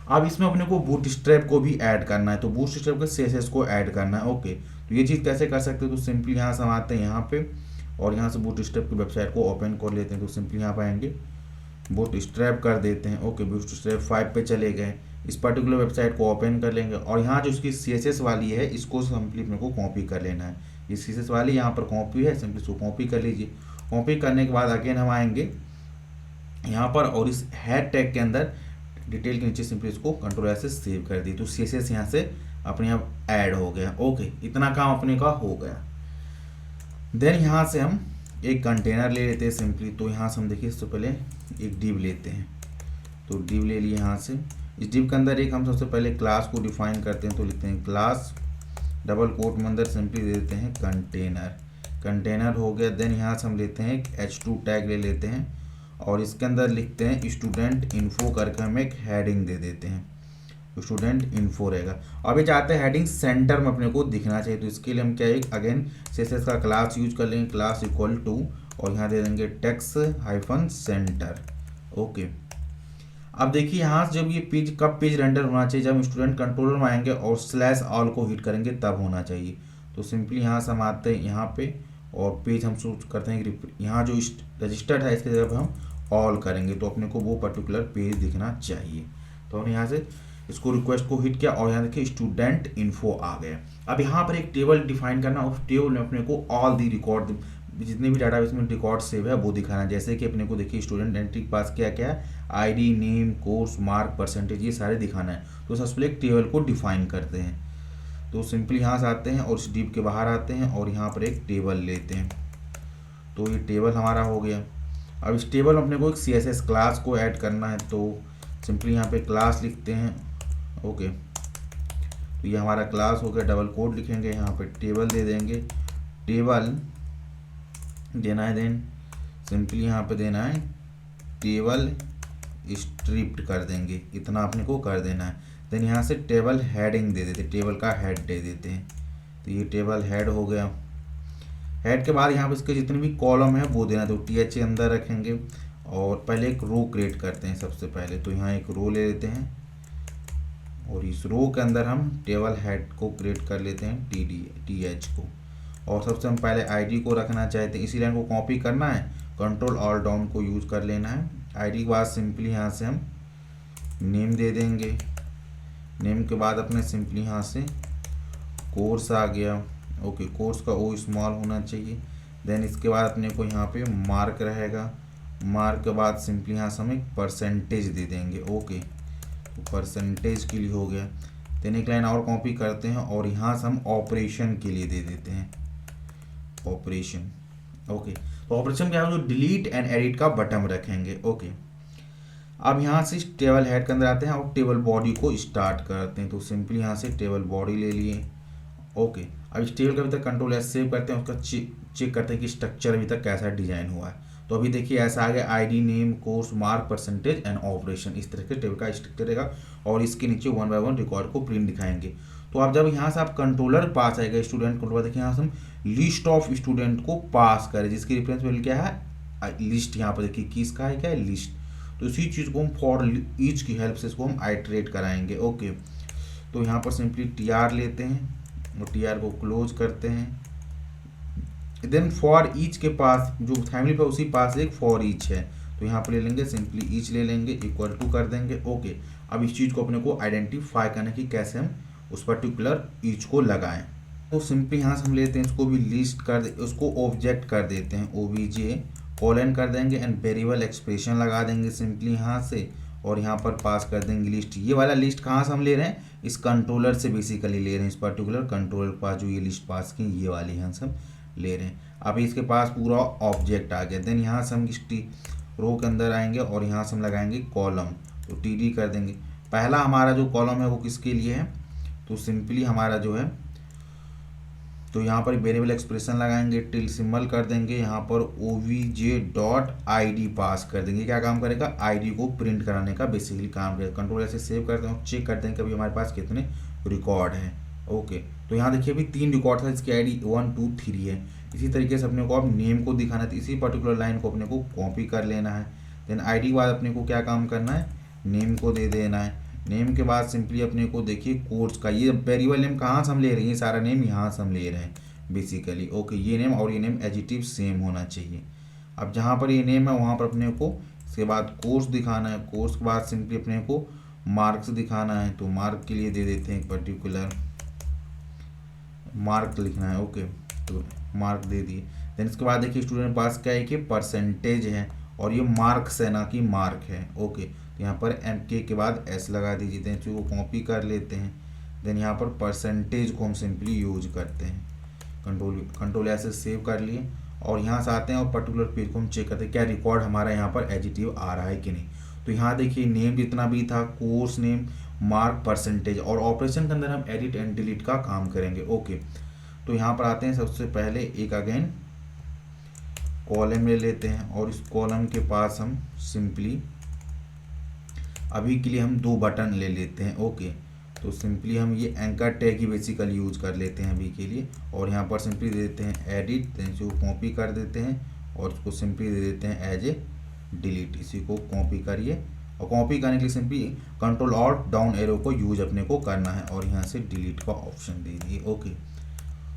अब इसमें अपने को बूटस्ट्रैप को भी ऐड करना है। तो बूटस्ट्रैप के CSS को ऐड करना है। ओके, तो ये चीज़ कैसे कर सकते हो, तो सिंपली यहाँ से हम आते हैं यहाँ पे और यहाँ से बूटस्ट्रैप की वेबसाइट को ओपन कर लेते हैं। तो सिंपली यहाँ पर आएंगे, बूटस्ट्रैप कर देते हैं। ओके, बूटस्ट्रैप 5 पे चले गए। इस पर्टिकुलर वेबसाइट को ओपन कर लेंगे और यहाँ जो इसकी CSS वाली है इसको सिंपली अपने को कॉपी कर लेना है। ये CSS वाली यहाँ पर कॉपी है, सिंपली इसको कॉपी कर लीजिए। कॉपी करने के बाद अगेन हम आएंगे यहाँ पर और इस हेड टैग के अंदर डिटेल के नीचे सिंपली इसको कंट्रोल से सेव कर दी। तो CSS यहाँ से अपने आप ऐड हो गया। ओके, इतना काम अपने का हो गया। देन यहाँ से हम एक कंटेनर ले लेते हैं सिंपली। तो यहाँ से हम देखिए इससे पहले एक डिव लेते हैं। तो डिव ले लिए यहाँ से। इस डिव के अंदर एक हम सबसे पहले क्लास को डिफाइन करते हैं। तो लिखते हैं क्लास डबल कोट में अंदर सिंपली दे देते हैं कंटेनर। कंटेनर हो गया। देन यहाँ से हम लेते हैं एक H2 टैग ले लेते हैं और इसके अंदर लिखते हैं स्टूडेंट इन्फो करके हम एक हेडिंग दे देते हैं। स्टूडेंट इन्फो रहेगा। अब ये चाहते हैं हेडिंग सेंटर में अपने को दिखना चाहिए। तो इसके लिए हम क्या एक अगेन CSS का क्लास यूज कर लेंगे, क्लास इक्वल टू और यहाँ दे देंगे टेक्स्ट-सेंटर। ओके, अब देखिए यहाँ से जब ये पेज कब पेज रेंडर होना चाहिए, जब स्टूडेंट कंट्रोलर में आएंगे और स्लैश ऑल को हिट करेंगे तब होना चाहिए। तो सिंपली यहाँ से हम आते हैं यहाँ पे और पेज हम सोच करते हैं कि यहाँ जो रजिस्टर्ड है इसके जगह हम ऑल करेंगे तो अपने को वो पर्टिकुलर पेज दिखना चाहिए। तो हमने यहाँ से इसको रिक्वेस्ट को हिट किया और यहाँ देखिए स्टूडेंट इन्फो आ गया। अब यहाँ पर एक टेबल डिफाइन करना, उस टेबल में अपने को ऑल दी रिकॉर्ड जितने भी डाटाबेस में रिकॉर्ड सेव है वो दिखाना है। जैसे कि अपने को देखिए स्टूडेंट एंट्री के पास क्या क्या है, ID, name, course, mark, percentage, ये सारे दिखाना है। तो सबसे पहले एक टेबल को डिफाइन करते हैं। तो सिंपली यहाँ से आते हैं और इस डिव के बाहर आते हैं और यहाँ पर एक टेबल लेते हैं। तो ये टेबल हमारा हो गया। अब इस टेबल में अपने को एक CSS क्लास को ऐड करना है। तो सिंपली यहाँ पे क्लास लिखते हैं। ओके, तो ये हमारा क्लास हो गया। डबल कोड लिखेंगे, यहाँ पे टेबल दे देंगे, टेबल देना है। देन सिंपली यहाँ पे देना है टेबल स्ट्रिप्ड कर देंगे, इतना अपने को कर देना है। देन यहाँ से टेबल हेडिंग दे देते, टेबल का हेड दे देते हैं। तो ये टेबल हेड हो गया। हेड के बाद यहाँ पे इसके जितने भी कॉलम है वो देना। तो TH अंदर रखेंगे और पहले एक रो क्रिएट करते हैं सबसे पहले। तो यहाँ एक रो ले लेते हैं और इस रो के अंदर हम टेबल हेड को क्रिएट कर लेते हैं, TH को। और सबसे हम पहले ID को रखना चाहते हैं, इसी लाइन को कॉपी करना है, कंट्रोल ऑल डाउन को यूज़ कर लेना है। ID के बाद सिंपली यहाँ से हम नेम दे देंगे। नेम के बाद अपने सिंपली यहाँ से कोर्स आ गया। ओके, कोर्स का O स्मॉल होना चाहिए। देन इसके बाद अपने को यहाँ पे मार्क रहेगा। मार्क के बाद सिंपली यहाँ से हम एक परसेंटेज दे देंगे। ओके, तो परसेंटेज के लिए हो गया। देन एक लाइन और कॉपी करते हैं और यहाँ से हम ऑपरेशन के लिए दे देते हैं, ऑपरेशन। ओके, तो ऑपरेशन क्या है, जो डिलीट एंड एडिट का बटन रखेंगे। ओके, अब यहाँ से टेबल हेड के अंदर आते हैं और टेबल बॉडी को स्टार्ट करते हैं। तो सिंपली यहाँ से टेबल बॉडी ले लिए। ओके, अब इस टेबल का अभी तक कंट्रोल एस सेव करते हैं, उसका चेक करते हैं कि स्ट्रक्चर अभी तक कैसा डिजाइन हुआ है। तो अभी देखिए ऐसा आ गया, ID, name, course, mark, percentage and operation. इस तरह के टेबल का स्ट्रक्चर रहेगा और इसके नीचे 1 बाय 1 रिकॉर्ड को प्रिंट दिखाएंगे। तो अब जब यहाँ से आप कंट्रोलर पास आएगा, स्टूडेंट कंट्रोलर, देखिए यहाँ से हम लिस्ट ऑफ स्टूडेंट को पास करें, जिसकी रेफरेंस वैल्यू क्या है, लिस्ट। यहाँ पर देखिए किसका है, क्या है, लिस्ट। तो इसी चीज़ को हम फॉर ईच की हेल्प से इसको हम आइटरेट कराएंगे। ओके, तो यहाँ पर सिंपली TR लेते हैं और TR को क्लोज करते हैं। देन फॉर ईच के पास जो फैमिली पे उसी पास एक फॉर ईच है, तो यहाँ पर ले लेंगे, सिंपली ईच ले लेंगे, इक्वल टू कर देंगे। ओके, अब इस चीज़ को अपने को आइडेंटिफाई करना कि कैसे हम उस पर्टिकुलर ईच को लगाएं। तो सिंपली यहाँ से हम लेते हैं, इसको भी लिस्ट कर दे, उसको ऑब्जेक्ट कर देते हैं, OBJ कॉलन कर देंगे एंड वेरिएबल एक्सप्रेशन लगा देंगे सिंपली यहाँ से, और यहाँ पर पास कर देंगे लिस्ट। ये वाला लिस्ट कहाँ से हम ले रहे हैं, इस कंट्रोलर से बेसिकली ले रहे हैं, इस पर्टिकुलर कंट्रोलर के पास जो ये लिस्ट पास की, ये वाली यहाँ से हम ले रहे हैं। अभी इसके पास पूरा ऑब्जेक्ट आ गया। देन यहाँ से हम इस रो के अंदर आएंगे और यहाँ से हम लगाएंगे कॉलम। तो TD कर देंगे। पहला हमारा जो कॉलम है वो किसके लिए है, तो सिंपली हमारा जो है, तो यहाँ पर वेरिएबल एक्सप्रेशन लगाएंगे, टिल सिंबल कर देंगे, यहाँ पर OBJ.ID पास कर देंगे। क्या काम करेगा, ID को प्रिंट कराने का बेसिकली काम करेगा। कंट्रोल ऐसे सेव करते हैं और चेक करते हैं कि अभी हमारे पास कितने रिकॉर्ड हैं। ओके, तो यहाँ देखिए अभी 3 रिकॉर्ड था, इसकी ID 1 2 3 है। इसी तरीके से अपने को अब नेम को दिखाना है, तो इसी पर्टिकुलर लाइन को अपने को कॉपी कर लेना है। देन ID के बाद अपने को क्या काम करना है, नेम को दे देना है। नेम के बाद सिंपली अपने को देखिए कोर्स का, ये वेरिएबल नेम कहाँ से हम ले रहे हैं, ये सारा नेम यहाँ से हम ले रहे हैं बेसिकली। ओके, ये नेम और ये नेम एडिटिव सेम होना चाहिए। अब जहाँ पर ये नेम है वहाँ पर अपने को इसके बाद कोर्स दिखाना है। कोर्स के बाद सिंपली अपने को मार्क्स दिखाना है, तो मार्क के लिए दे देते हैं एक पर्टिकुलर मार्क लिखना है। ओके, तो मार्क दे दिए। देन इसके बाद देखिए स्टूडेंट के पास क्या है कि परसेंटेज है और ये मार्क्स है ना कि मार्क है। ओके, तो यहाँ पर MK के बाद S लगा दीजिए। देन इसको कॉपी कर लेते हैं। देन यहाँ पर परसेंटेज को हम सिंपली यूज करते हैं, कंट्रोल ऐसे सेव कर लिए और यहाँ से आते हैं और पर्टिकुलर पेज को हम चेक करते हैं क्या रिकॉर्ड हमारा यहाँ पर एडिटिव आ रहा है कि नहीं। तो यहाँ देखिए नेम जितना भी था, कोर्स नेम, मार्क, परसेंटेज, और ऑपरेशन के अंदर हम एडिट एंड डिलीट का काम करेंगे। ओके, तो यहाँ पर आते हैं, सबसे पहले एक अगेन कॉलम ले लेते हैं और इस कॉलम के पास हम सिंपली अभी के लिए हम 2 बटन ले लेते हैं। ओके, तो सिंपली हम ये एंकर टैग ही बेसिकली यूज कर लेते हैं अभी के लिए, और यहाँ पर सिंपली दे देते हैं एडिट, देन इसको कॉपी कर देते हैं और इसको सिंपली दे देते हैं एज ए डिलीट। इसी को कॉपी करिए और कॉपी करने के लिए simply control alt down arrow को यूज अपने को करना है और यहाँ से डिलीट का ऑप्शन दे दिए। ओके,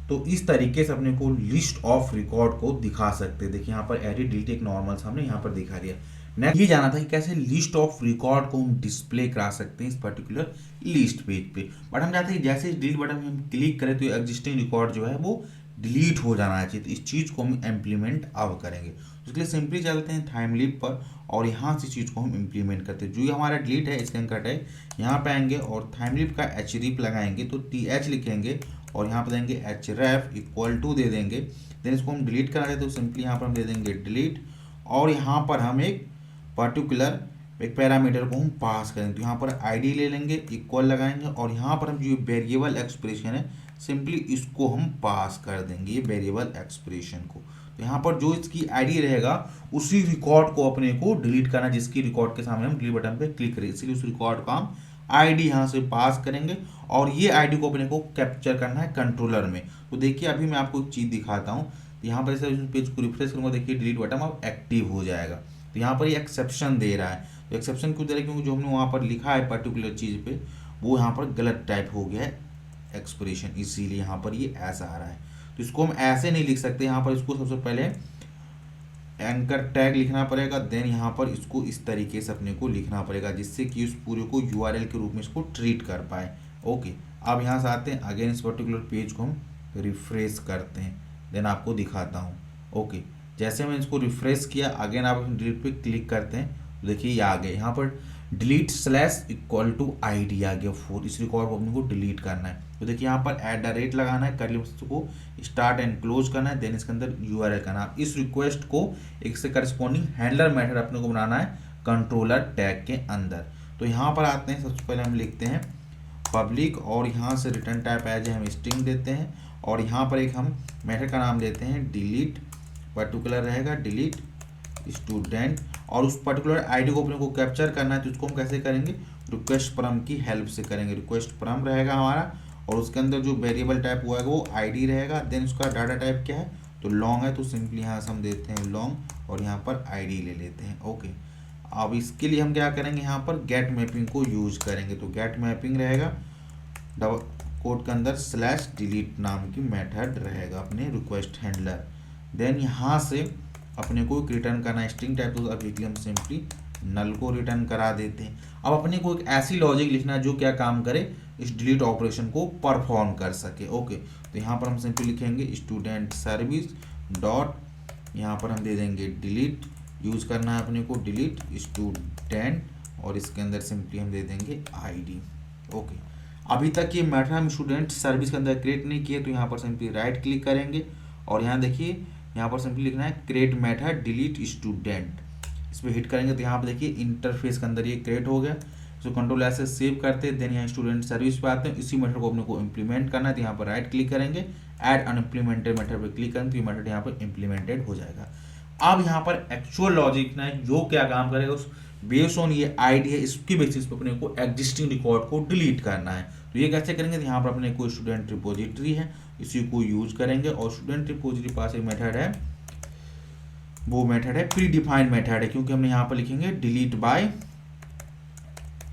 तो इस तरीके से अपने को लिस्ट ऑफ रिकॉर्ड को दिखा सकते हैं। देखिए यहाँ पर एडिट डिलीट एक नॉर्मल हमने यहाँ पर दिखा दिया। नेक्स्ट ये जाना था कि कैसे लिस्ट ऑफ रिकॉर्ड को हम डिस्प्ले करा सकते हैं इस पर्टिकुलर लिस्ट पेज पे। बट हम चाहते हैं कि जैसे डिलीट बटन में हम क्लिक करें तो एग्जिस्टिंग रिकॉर्ड जो है वो डिलीट हो जाना चाहिए। तो इस चीज़ को हम इम्प्लीमेंट अब करेंगे। तो इसके लिए सिंपली चलते हैं टाइम लीप पर और यहाँ से चीज़ को हम इम्प्लीमेंट करते हैं। जो ये हमारा डिलीट है इसका कट है, यहाँ पे आएंगे और टाइम लीप का एच रीप लगाएंगे, तो TH लिखेंगे और यहाँ पर देंगे href इक्वल टू दे देंगे। देन इसको हम डिलीट करना चाहते तो सिंपली यहाँ पर हम दे देंगे डिलीट और यहाँ पर हम एक पर्टिकुलर एक पैरामीटर को हम पास करेंगे। तो यहाँ पर आईडी ले लेंगे, इक्वल लगाएंगे और यहाँ पर हम जो वेरिएबल एक्सप्रेशन है सिंपली इसको हम पास कर देंगे, ये वेरिएबल एक्सप्रेशन को। तो यहाँ पर जो इसकी आईडी रहेगा उसी रिकॉर्ड को अपने को डिलीट करना, जिसकी रिकॉर्ड के सामने हम डिलीट बटन पे क्लिक करें, इसलिए उस रिकॉर्ड का हम आईडी यहाँ से पास करेंगे और ये आईडी को अपने को कैप्चर करना है कंट्रोलर में। तो देखिए अभी मैं आपको एक चीज़ दिखाता हूँ। यहाँ पर जैसे पेज को रिफ्रेश करूँगा, देखिए डिलीट बटन अब एक्टिव हो जाएगा। तो यहाँ पर ये एक्सेप्शन दे रहा है। तो एक्सेप्शन क्यों दे रहा है? क्योंकि जो हमने वहाँ पर लिखा है पर्टिकुलर चीज़ पे वो यहाँ पर गलत टाइप हो गया है एक्सप्रेशन, इसीलिए यहाँ पर ये ऐसा आ रहा है। तो इसको हम ऐसे नहीं लिख सकते, यहाँ पर इसको सबसे पहले एंकर टैग लिखना पड़ेगा, देन यहाँ पर इसको इस तरीके से अपने को लिखना पड़ेगा जिससे कि उस पूरे को URL के रूप में इसको ट्रीट कर पाए। ओके, अब यहाँ से आते हैं अगेन इस पर्टिकुलर पेज को हम रिफ्रेश करते हैं, देन आपको दिखाता हूँ। ओके, जैसे मैं इसको रिफ्रेश किया अगेन आप डिलीट पे क्लिक करते हैं तो देखिए ये आ गए। यहाँ पर delete slash equal to ID आ गया 4, इस रिकॉर्ड को अपने को डिलीट करना है। तो देखिए यहाँ पर @ लगाना है, कर्ली को स्टार्ट एंड क्लोज करना है, देन इसके अंदर URL करना है। इस रिक्वेस्ट को एक से करस्पॉन्डिंग हैंडलर मेथड अपने को बनाना है कंट्रोलर टैग के अंदर। तो यहाँ पर आते हैं, सबसे पहले हम लिखते हैं पब्लिक और यहाँ से रिटर्न टाइप एज हम स्ट्रिंग देते हैं और यहाँ पर एक हम मेथड का नाम देते हैं डिलीट, पर्टिकुलर रहेगा डिलीट स्टूडेंट और उस पर्टिकुलर आईडी को अपने को कैप्चर करना है। तो उसको हम कैसे करेंगे? रिक्वेस्ट परम की हेल्प से करेंगे। रिक्वेस्ट परम रहेगा हमारा और उसके अंदर जो वेरिएबल टाइप हुआ है वो आईडी रहेगा, देन उसका डाटा टाइप क्या है तो लॉन्ग है, तो सिंपली यहाँ से हम देते हैं लॉन्ग और यहाँ पर आईडी ले लेते हैं। ओके, अब इसके लिए हम क्या करेंगे, यहाँ पर गेट मैपिंग को यूज करेंगे। तो गेट मैपिंग रहेगा डबल कोड के अंदर स्लैश डिलीट नाम की मेथड रहेगा अपने रिक्वेस्ट हैंडलर। देन यहाँ से अपने को एक रिटर्न करना है स्ट्रिंग टाइप, तो अभी के लिए हम सिंपली नल को रिटर्न करा देते हैं। अब अपने को एक ऐसी लॉजिक लिखना है जो क्या काम करे, इस डिलीट ऑपरेशन को परफॉर्म कर सके। ओके, तो यहाँ पर हम सिंपली लिखेंगे स्टूडेंट सर्विस डॉट, यहाँ पर हम दे देंगे डिलीट, यूज करना है अपने को डिलीट स्टूडेंट और इसके अंदर सिंपली हम दे देंगे ID। ओके, अभी तक ये मेथड हम स्टूडेंट सर्विस के अंदर क्रिएट नहीं किए, तो यहाँ पर सिंपली राइट क्लिक करेंगे और यहाँ देखिए यहाँ पर सिंपली लिखना है क्रिएट मेथड डिलीट स्टूडेंट, इस पर हिट करेंगे तो यहाँ पर देखिए इंटरफेस के अंदर ये क्रिएट हो गया। तो कंट्रोल ऐसे सेव करते हैं, देन यहाँ स्टूडेंट सर्विस पे आते हैं, इसी मेथड को अपने को इम्प्लीमेंट करना है। तो यहाँ पर राइट क्लिक करेंगे, ऐड अनइम्प्लीमेंटेड मेथड पर क्लिक करेंगे तो ये मेथड यहाँ पर इम्प्लीमेंटेड हो जाएगा। अब यहाँ पर एक्चुअल लॉजिक ना जो क्या काम करेगा उस बेस्ड ऑन ये आईडी है इसके बेसिस पे अपने को एग्जिस्टिंग रिकॉर्ड को डिलीट करना है। तो ये कैसे करेंगे, तो यहाँ पर अपने को स्टूडेंट रिपोजिटरी है इसी को यूज करेंगे और स्टूडेंट रिपोजिटरी पास एक मेथड है, वो मेथड है प्री डिफाइंड मेथड है, क्योंकि हमने यहाँ पर लिखेंगे डिलीट बाय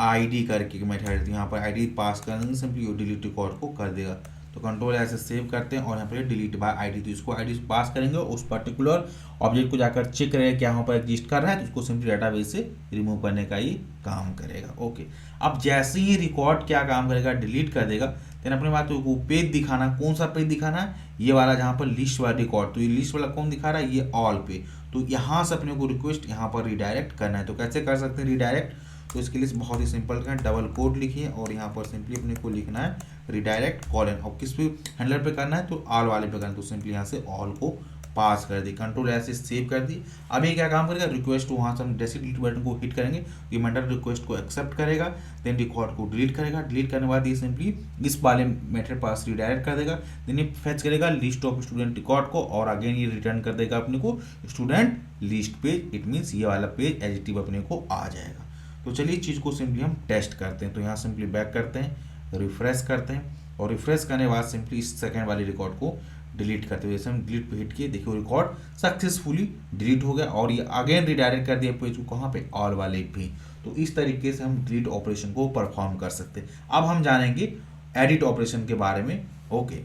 आईडी करके मेथड है। तो यहाँ पर आईडी पास कर देंगे, सिंपली डिलीट रिकॉर्ड को कर देगा। तो कंट्रोल ऐसे सेव करते हैं और यहाँ पर डिलीट बाय आईडी, तो इसको आईडी पास करेंगे उस पर्टिकुलर ऑब्जेक्ट को जाकर चेक करेगा क्या यहाँ पर एग्जिस्ट कर रहा है, तो उसको सिंपली डाटाबेस से रिमूव करने का ये काम करेगा। ओके, अब जैसे ही रिकॉर्ड क्या काम करेगा, डिलीट कर देगा, देन अपने बात को पेज दिखाना, कौन सा पेज दिखाना है, ये वाला जहाँ पर लिस्ट वाला रिकॉर्ड। तो ये लिस्ट वाला कौन दिखा रहा है, ये ऑल पे। तो यहाँ से अपने को रिक्वेस्ट यहाँ पर रिडायरेक्ट करना है। तो कैसे कर सकते हैं रिडायरेक्ट, तो इसके लिए बहुत ही सिंपल है, डबल कोड लिखिए और यहाँ पर सिंपली अपने को लिखना है रिडायरेक्ट कॉलन, और किस पे हैंडलर पे करना है तो ऑल वाले पे करना है। तो सिंपली यहाँ से ऑल को पास कर दी, कंट्रोल ऐसे सेव कर दी। अब ये क्या काम करेगा, रिक्वेस्ट वहाँ से हम जैसे डिलीट बटन को हिट करेंगे ये मेथड रिक्वेस्ट को एक्सेप्ट करेगा, देन रिकॉर्ड को डिलीट करेगा। डिलीट करने के बाद ये सिंपली इस वाले मेथड पास रिडायरेक्ट कर देगा, देन ये फेच करेगा लिस्ट ऑफ स्टूडेंट रिकॉर्ड को और अगेन ये रिटर्न कर देगा अपने को student list page. It means ये वाला पेज एडिटिव अपने को आ जाएगा। तो चलिए चीज़ को सिंपली हम टेस्ट करते हैं। तो यहाँ सिंपली बैक करते हैं, रिफ्रेश करते हैं और रिफ्रेश करने के बाद सिंपली इस सेकंड वाले रिकॉर्ड को डिलीट करते हुए जैसे हम डिलीट पे हिट किए, देखिए रिकॉर्ड सक्सेसफुली डिलीट हो गया और ये अगेन रिडायरेक्ट कर दिया पेज को कहाँ पे, ऑल वाले पे। तो इस तरीके से हम डिलीट ऑपरेशन को परफॉर्म कर सकते हैं। अब हम जानेंगे एडिट ऑपरेशन के बारे में। ओके,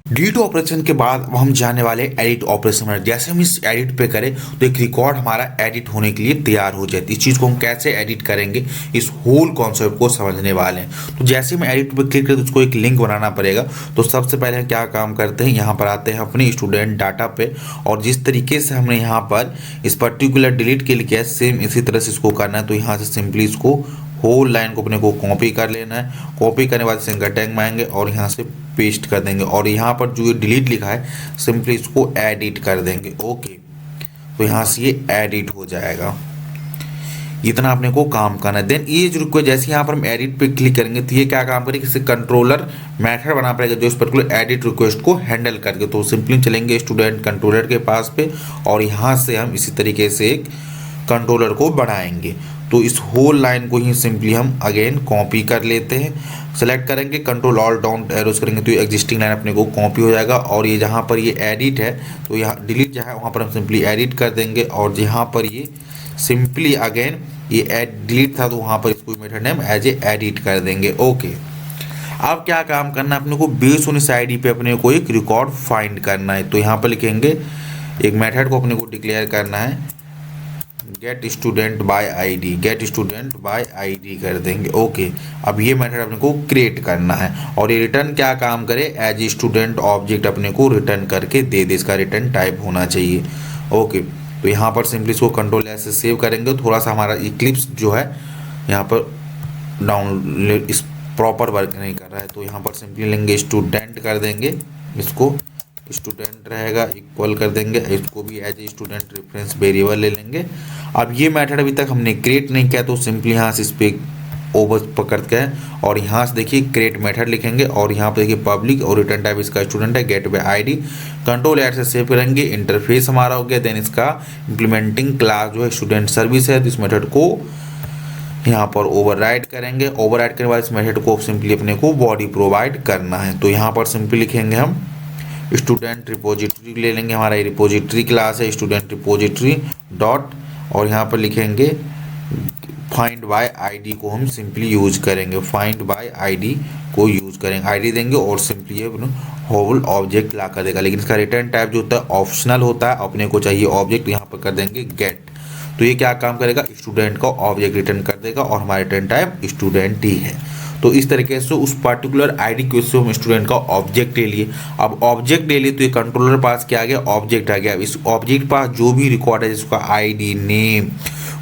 डिलीट ऑपरेशन के बाद अब हम जाने वाले एडिट ऑपरेशन में। जैसे हम इस एडिट पे करें तो एक रिकॉर्ड हमारा एडिट होने के लिए तैयार हो जाती है। इस चीज़ को हम कैसे एडिट करेंगे, इस होल कॉन्सेप्ट को समझने वाले हैं। तो जैसे हम एडिट पे क्लिक करें तो उसको एक लिंक बनाना पड़ेगा। तो सबसे पहले हम क्या काम करते हैं, यहाँ पर आते हैं अपने स्टूडेंट डाटा पे, और जिस तरीके से हमने यहाँ पर इस पर्टिकुलर डिलीट के लिए किया है सेम इसी तरह से इसको करना है। तो यहाँ से सिंपली इसको होल लाइन को अपने को कॉपी कर लेना है। कॉपी करने के बाद सिंगल टैग में आएंगे और यहाँ से पेस्ट कर देंगे, और यहाँ पर जो ये डिलीट लिखा है सिंपली इसको एडिट कर देंगे। ओके, तो यहाँ से ये एडिट हो जाएगा। इतना अपने को काम करना है। देन ये जो रिक्वेस्ट, जैसे यहाँ पर हम एडिट पे क्लिक करेंगे तो ये क्या काम करेगा, किसी कंट्रोलर मेथड बना पड़ेगा जो इस पर्टिकुलर एडिट रिक्वेस्ट को हैंडल करके। तो सिंपली चलेंगे स्टूडेंट कंट्रोलर के पास पे, और यहाँ से हम इसी तरीके से एक कंट्रोलर को बढ़ाएंगे। तो इस होल लाइन को ही सिंपली हम अगेन कॉपी कर लेते हैं। सेलेक्ट करेंगे, कंट्रोल ऑल डाउन एरोस करेंगे तो ये एग्जिस्टिंग लाइन अपने को कॉपी हो जाएगा। और ये जहाँ पर ये एडिट है तो यहाँ डिलीट जहाँ है वहाँ पर हम सिंपली एडिट कर देंगे, और जहाँ पर ये सिंपली अगेन ये डिलीट था तो वहाँ पर इसको method name as a edit कर देंगे। ओके, अब क्या काम करना है अपने को, बेस ऑन इस आईडी पे अपने को एक रिकॉर्ड फाइंड करना है। तो यहाँ पर लिखेंगे एक मेथड को अपने को डिक्लेयर करना है, get student by ID, get student by ID कर देंगे। ओके, अब ये मेथड अपने को क्रिएट करना है, और ये रिटर्न क्या काम करे, एज ए स्टूडेंट ऑब्जेक्ट अपने को रिटर्न करके दे दे। इसका रिटर्न टाइप होना चाहिए। ओके, तो यहाँ पर सिंपली इसको कंट्रोल ऐसे सेव करेंगे। थोड़ा सा हमारा इक्लिप्स जो है यहाँ पर डाउन इस प्रॉपर वर्क नहीं कर रहा है, तो यहाँ पर सिंपली लेंगे स्टूडेंट कर देंगे, इसको स्टूडेंट रहेगा इक्वल कर देंगे, इसको भी as a student reference variable ले लेंगे। अब ये मेथड अभी तक हमने क्रिएट नहीं किया तो सिंपली यहाँ से इस पर ओवर पकड़ते हैं, और यहाँ से देखिए क्रिएट मेथड लिखेंगे, और यहाँ पे देखिए पब्लिक और रिटर्न टाइप इसका स्टूडेंट है, get by ID. Control add से सेव करेंगे, इंटरफेस हमारा हो गया। देन इसका इम्प्लीमेंटिंग क्लास जो है स्टूडेंट सर्विस है, तो इस मेथड को यहाँ पर ओवरराइड करेंगे। ओवरराइड करने के बाद इस मेथड को सिंपली अपने को बॉडी प्रोवाइड करना है। तो यहाँ पर सिंपली लिखेंगे हम स्टूडेंट रिपोजिटरी ले लेंगे, हमारा ये रिपोजिटरी क्लास है स्टूडेंट रिपोजिटरी डॉट, और यहाँ पर लिखेंगे फाइंड बाय आईडी को हम सिंपली यूज करेंगे, फाइंड बाय आईडी को यूज करेंगे, आईडी देंगे और सिंपली ये होल ऑब्जेक्ट ला कर देगा। लेकिन इसका रिटर्न टाइप जो होता है ऑप्शनल होता है, अपने को चाहिए ऑब्जेक्ट, यहाँ पर कर देंगे गेट। तो ये क्या काम करेगा, स्टूडेंट का ऑब्जेक्ट रिटर्न कर देगा, और हमारा रिटर्न टाइप स्टूडेंट ही है। तो इस तरीके से उस पर्टिकुलर आईडी के उससे हम स्टूडेंट का ऑब्जेक्ट ले लिए। अब ऑब्जेक्ट ले लिए तो ये कंट्रोलर पास क्या आ गया, ऑब्जेक्ट आ गया। इस ऑब्जेक्ट पास जो भी रिकॉर्ड है जिसका आईडी, नेम,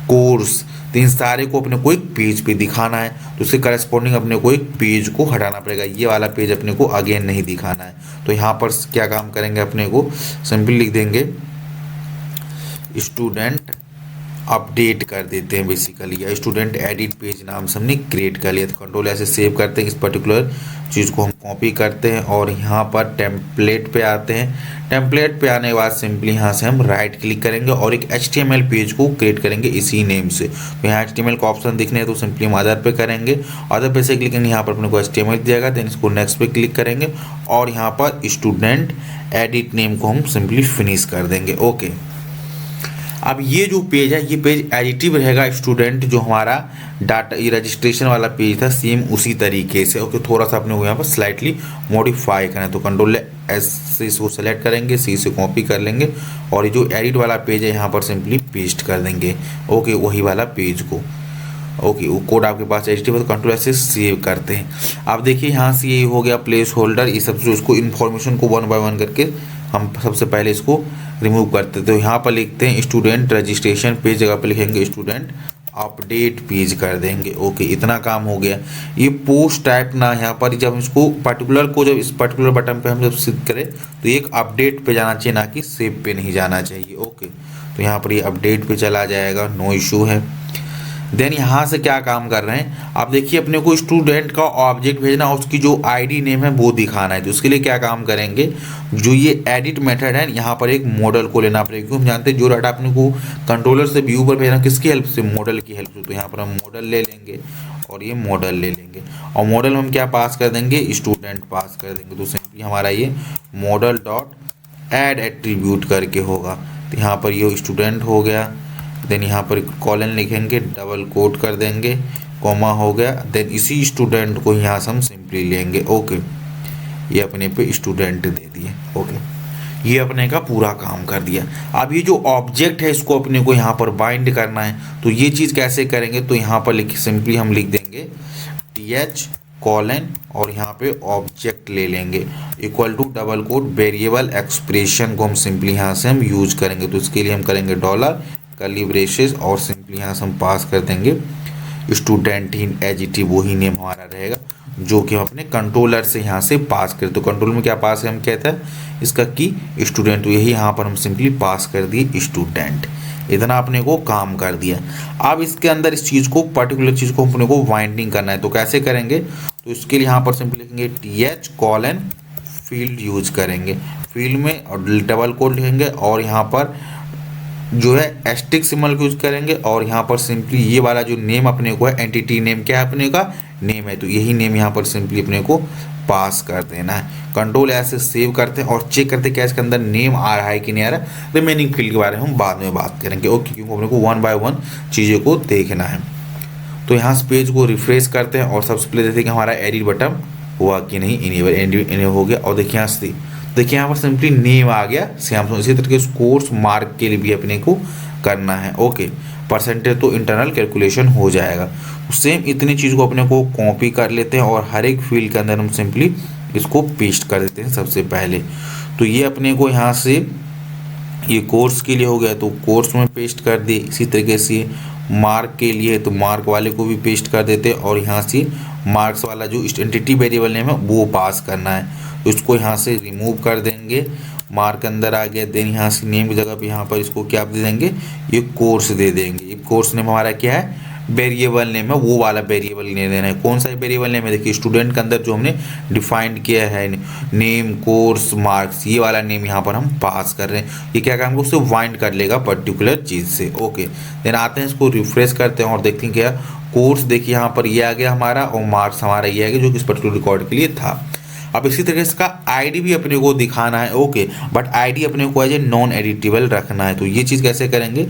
कोर्स, तो इन सारे को अपने को एक पेज पे दिखाना है। तो उसके करस्पॉन्डिंग अपने को एक पेज को हटाना पड़ेगा, ये वाला पेज अपने को अगेन नहीं दिखाना है। तो यहाँ पर क्या काम करेंगे, अपने को सिंपली लिख देंगे स्टूडेंट अपडेट कर देते हैं बेसिकली, या स्टूडेंट एडिट पेज नाम से हमने क्रिएट कर लिया। तो कंट्रोल ऐसे सेव करते हैं, इस पर्टिकुलर चीज़ को हम कॉपी करते हैं और यहाँ पर टेम्पलेट पे आते हैं। टेम्पलेट पे आने के बाद सिंपली यहाँ से हम राइट क्लिक करेंगे और एक HTML पेज को क्रिएट करेंगे इसी नेम से। तो यहाँ HTML का ऑप्शन दिखने है तो सिंपली हम अदर पे करेंगे, अदर पे से क्लिक करेंगे, यहाँ पर अपने को HTML दिएगा। देन इसको नेक्स्ट पे क्लिक करेंगे और यहाँ पर स्टूडेंट एडिट नेम को हम सिंपली फिनिश कर देंगे। ओके, अब ये जो पेज है ये पेज एडिटिव रहेगा, स्टूडेंट जो हमारा डाटा ये रजिस्ट्रेशन वाला पेज था सेम उसी तरीके से। ओके, थोड़ा सा अपने को यहाँ पर स्लाइटली मॉडिफाई करना है। तो कंट्रोल एस से इसको सेलेक्ट करेंगे, सी से कॉपी कर लेंगे और ये जो एडिट वाला पेज है यहाँ पर सिंपली पेस्ट कर देंगे। ओके, वही वाला पेज को। ओके, वो कोड आपके पास एडिटिव है तो कंट्रोल से सेव करते हैं। अब देखिए यहाँ से ये हो गया प्लेस होल्डर, ये सब जो इसको इन्फॉर्मेशन को 1 बाय 1 करके हम सबसे पहले इसको रिमूव करते। तो यहाँ पर लिखते हैं स्टूडेंट रजिस्ट्रेशन पेज, जगह पर लिखेंगे स्टूडेंट अपडेट पेज कर देंगे। ओके, इतना काम हो गया। ये पोस्ट टाइप ना, यहाँ पर जब इसको पर्टिकुलर को जब इस पर्टिकुलर बटन पे हम जब क्लिक करें तो एक अपडेट पे जाना चाहिए, ना कि सेव पे नहीं जाना चाहिए। ओके, तो यहाँ पर ये अपडेट पे चला जाएगा, नो इशू है। देन यहाँ से क्या काम कर रहे हैं, आप देखिए अपने को स्टूडेंट का ऑब्जेक्ट भेजना और उसकी जो आईडी नेम है वो दिखाना है। तो उसके लिए क्या काम करेंगे, जो ये एडिट मेथड है यहाँ पर एक मॉडल को लेना पड़ेगा, क्योंकि हम जानते हैं जो डाटा अपने को कंट्रोलर से व्यू पर भेजना किसकी हेल्प से, मॉडल की हेल्प से। तो यहाँ पर हम मॉडल ले लेंगे और ये मॉडल ले लेंगे और मॉडल हम क्या पास कर देंगे, स्टूडेंट पास कर देंगे। तो सिंपली हमारा ये मॉडल डॉट एड एट्रीब्यूट करके होगा। तो यहाँ पर ये स्टूडेंट हो गया। देन यहाँ पर कॉलन लिखेंगे, डबल कोट कर देंगे, कॉमा हो गया। देन इसी स्टूडेंट को यहाँ से हम सिंपली लेंगे। ओके, ये अपने पे स्टूडेंट दे दिए। ओके, ये अपने का पूरा काम कर दिया। अब ये जो ऑब्जेक्ट है इसको अपने को यहाँ पर बाइंड करना है, तो ये चीज़ कैसे करेंगे, तो यहाँ पर सिंपली हम लिख देंगे th कॉलन और यहाँ पे ऑब्जेक्ट ले लेंगे equal to double quote variable expression को हम सिंपली यहाँ से हम यूज करेंगे। तो इसके लिए हम करेंगे डॉलर कर्ली ब्रेसेस और सिंपली यहाँ से हम पास कर देंगे स्टूडेंट इन एजीटी, वही नेम हमारा रहेगा जो कि हम अपने कंट्रोलर से यहाँ से पास करें। तो कंट्रोल में क्या पास है, हम कहते हैं इसका की स्टूडेंट, तो यही यहाँ पर हम सिंपली पास कर दिए स्टूडेंट। इतना अपने को काम कर दिया। अब इसके अंदर इस चीज़ को पर्टिकुलर चीज़ को अपने को वाइंडिंग करना है, तो कैसे करेंगे, तो इसके लिए यहाँ पर सिंपली लिखेंगे th कॉलन फील्ड यूज करेंगे, फील्ड में और डबल कोट लिखेंगे और यहाँ पर जो है एस्टिक सिंबल यूज करेंगे और यहाँ पर सिंपली ये वाला जो नेम अपने को है एंटिटी नेम क्या है, अपने का नेम है, तो यही नेम यहाँ पर सिंपली अपने को पास कर देना है। कंट्रोल ऐसे सेव करते हैं और चेक करते हैं क्या इसके अंदर नेम आ रहा है कि नहीं आ रहा। रिमेनिंग फील्ड के बारे में हम बाद में बात करेंगे। ओके, क्योंकि अपने को 1 बाय 1 चीज़ों को देखना है। तो यहाँ से पेज को रिफ्रेश करते हैं और सबसे पहले देखते हैं कि हमारा एडिट बटन हुआ कि नहीं, इनेबल हो गया। और देखिए यहाँ से देखिए यहाँ पर सिंपली नेम आ गया सेम। इसी तरीके से कोर्स मार्क के लिए भी अपने को करना है। ओके, परसेंटेज तो इंटरनल कैलकुलेशन हो जाएगा। सेम इतनी चीज़ को अपने को कॉपी कर लेते हैं और हर एक फील्ड के अंदर हम सिंपली इसको पेस्ट कर देते हैं सबसे पहले। तो ये अपने को यहाँ से ये कोर्स के लिए हो गया तो कोर्स में पेस्ट कर दिए। इसी तरीके से मार्क के लिए तो मार्क वाले को भी पेस्ट कर देते हैं और यहाँ से मार्क्स वाला जो एंटिटी वेरिएबल नेम है वो पास करना है, तो इसको यहाँ से रिमूव कर देंगे। मार्क अंदर आ गया, देन यहाँ से नेम की जगह पे यहाँ पर इसको क्या दे देंगे, ये कोर्स दे देंगे। ये कोर्स नेम हमारा क्या है, वेरिएबल नेम है, वो वाला वेरिएबल नहीं देना है। कौन सा वेरिएबल नेम है, देखिए स्टूडेंट के अंदर जो हमने डिफाइंड किया है नेम कोर्स मार्क्स, ये वाला नेम यहाँ पर हम पास कर रहे हैं। ये क्या काम को उससे वाइंड कर लेगा पर्टिकुलर चीज़ से। ओके, देन आते हैं इसको रिफ्रेश करते हैं और देखते हैं क्या कोर्स, देखिए यहाँ पर ये आ गया हमारा और मार्क्स हमारा ये आ गया जो कि इस पर्टिकुलर रिकॉर्ड के लिए था। अब इसी तरीके से इसका आईडी भी अपने को दिखाना है। ओके, बट आईडी अपने को एज ए नॉन एडिटेबल रखना है। तो ये चीज़ कैसे करेंगे,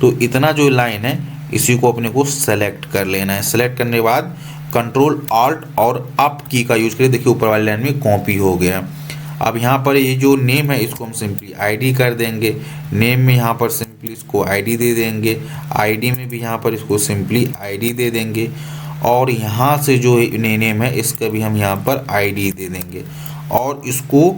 तो इतना जो लाइन है इसी को अपने को सेलेक्ट कर लेना है। सेलेक्ट करने के बाद कंट्रोल ऑल्ट और अप की का यूज करें, देखिए ऊपर वाली लाइन में कॉपी हो गया। अब यहाँ पर ये जो नेम है इसको हम सिंपली आईडी कर देंगे। नेम में यहाँ पर सिंपली इसको आईडी दे देंगे, आईडी में भी यहाँ पर इसको सिंपली आईडी दे देंगे और यहाँ से जो नेम है इसका भी हम यहाँ पर आईडी दे देंगे और इसको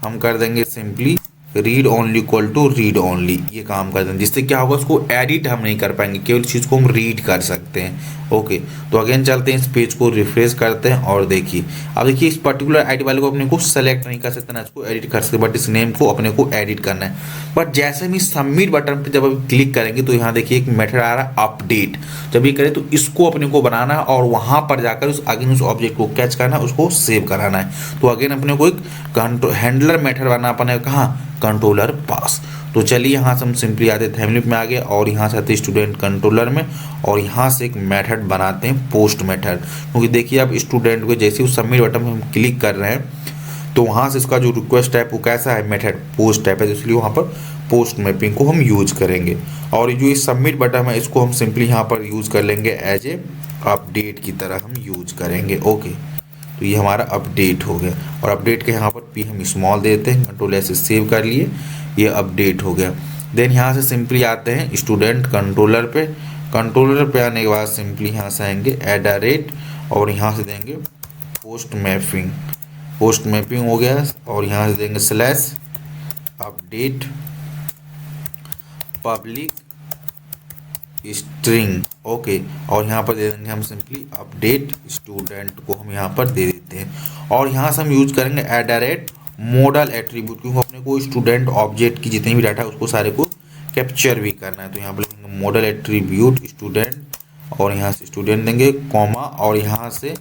हम कर देंगे simply read only equal to read only. ये काम कर देंगे, जिससे क्या होगा उसको एडिट हम नहीं कर पाएंगे, केवल चीज़ को हम रीड कर सकते हैं। ओके, तो अगेन चलते हैं इस पेज को रिफ्रेश करते हैं और देखिए अब देखिए इस पर्टिकुलर आईडी वाले को अपने को सेलेक्ट नहीं कर सकते ना, इसको एडिट कर सकते, बट इस नेम को अपने को एडिट करना है। बट जैसे हम इस सबमिट बटन पर जब हम क्लिक करेंगे तो यहाँ देखिए एक मेथड आ रहा है अपडेट। जब ये करें तो इसको अपने को बनाना है और वहाँ पर जाकर उस ऑब्जेक्ट को कैच करना है, उसको सेव कराना है। तो अगेन अपने को एक हैंडलर मेथड बनाना अपने कहाँ, कंट्रोलर पास। तो चलिए यहाँ से हम सिंपली आते हैं फैमिली में आगे और यहाँ से आते हैं स्टूडेंट कंट्रोलर में और यहाँ से एक मेथड बनाते हैं पोस्ट मेथड। क्योंकि देखिए अब स्टूडेंट को जैसे उस सबमिट बटन में हम क्लिक कर रहे हैं तो वहाँ से इसका जो रिक्वेस्ट टाइप वो कैसा है, मेथड पोस्ट टाइप है, इसलिए वहाँ पर पोस्ट मैपिंग को हम यूज करेंगे। और जो इस सबमिट बटन है इसको हम सिंपली यहाँ पर यूज कर लेंगे एज ए अपडेट की तरह हम यूज करेंगे। ओके, तो ये हमारा अपडेट हो गया और अपडेट के यहाँ पर पी हम स्मॉल देते हैं, कंट्रोल ऐसे सेव कर लिए, ये अपडेट हो गया। देन यहाँ से सिंपली आते हैं स्टूडेंट कंट्रोलर पे। कंट्रोलर पे आने के बाद सिंपली यहाँ से आएंगे @ और यहाँ से देंगे पोस्ट मैपिंग। पोस्ट मैपिंग हो गया और यहाँ से देंगे slash update public string. Okay, और यहाँ पर दे देंगे हम सिंपली अपडेट स्टूडेंट को हम यहाँ पर दे देते हैं और यहाँ से हम यूज करेंगे @ मॉडल एट्रीब्यूट, क्योंकि अपने को स्टूडेंट ऑब्जेक्ट की जितनी भी डाटा है उसको सारे को कैप्चर भी करना है। तो यहाँ पर लिखेंगे मॉडल एट्रीब्यूट स्टूडेंट और यहाँ से स्टूडेंट देंगे कॉमा और यहाँ से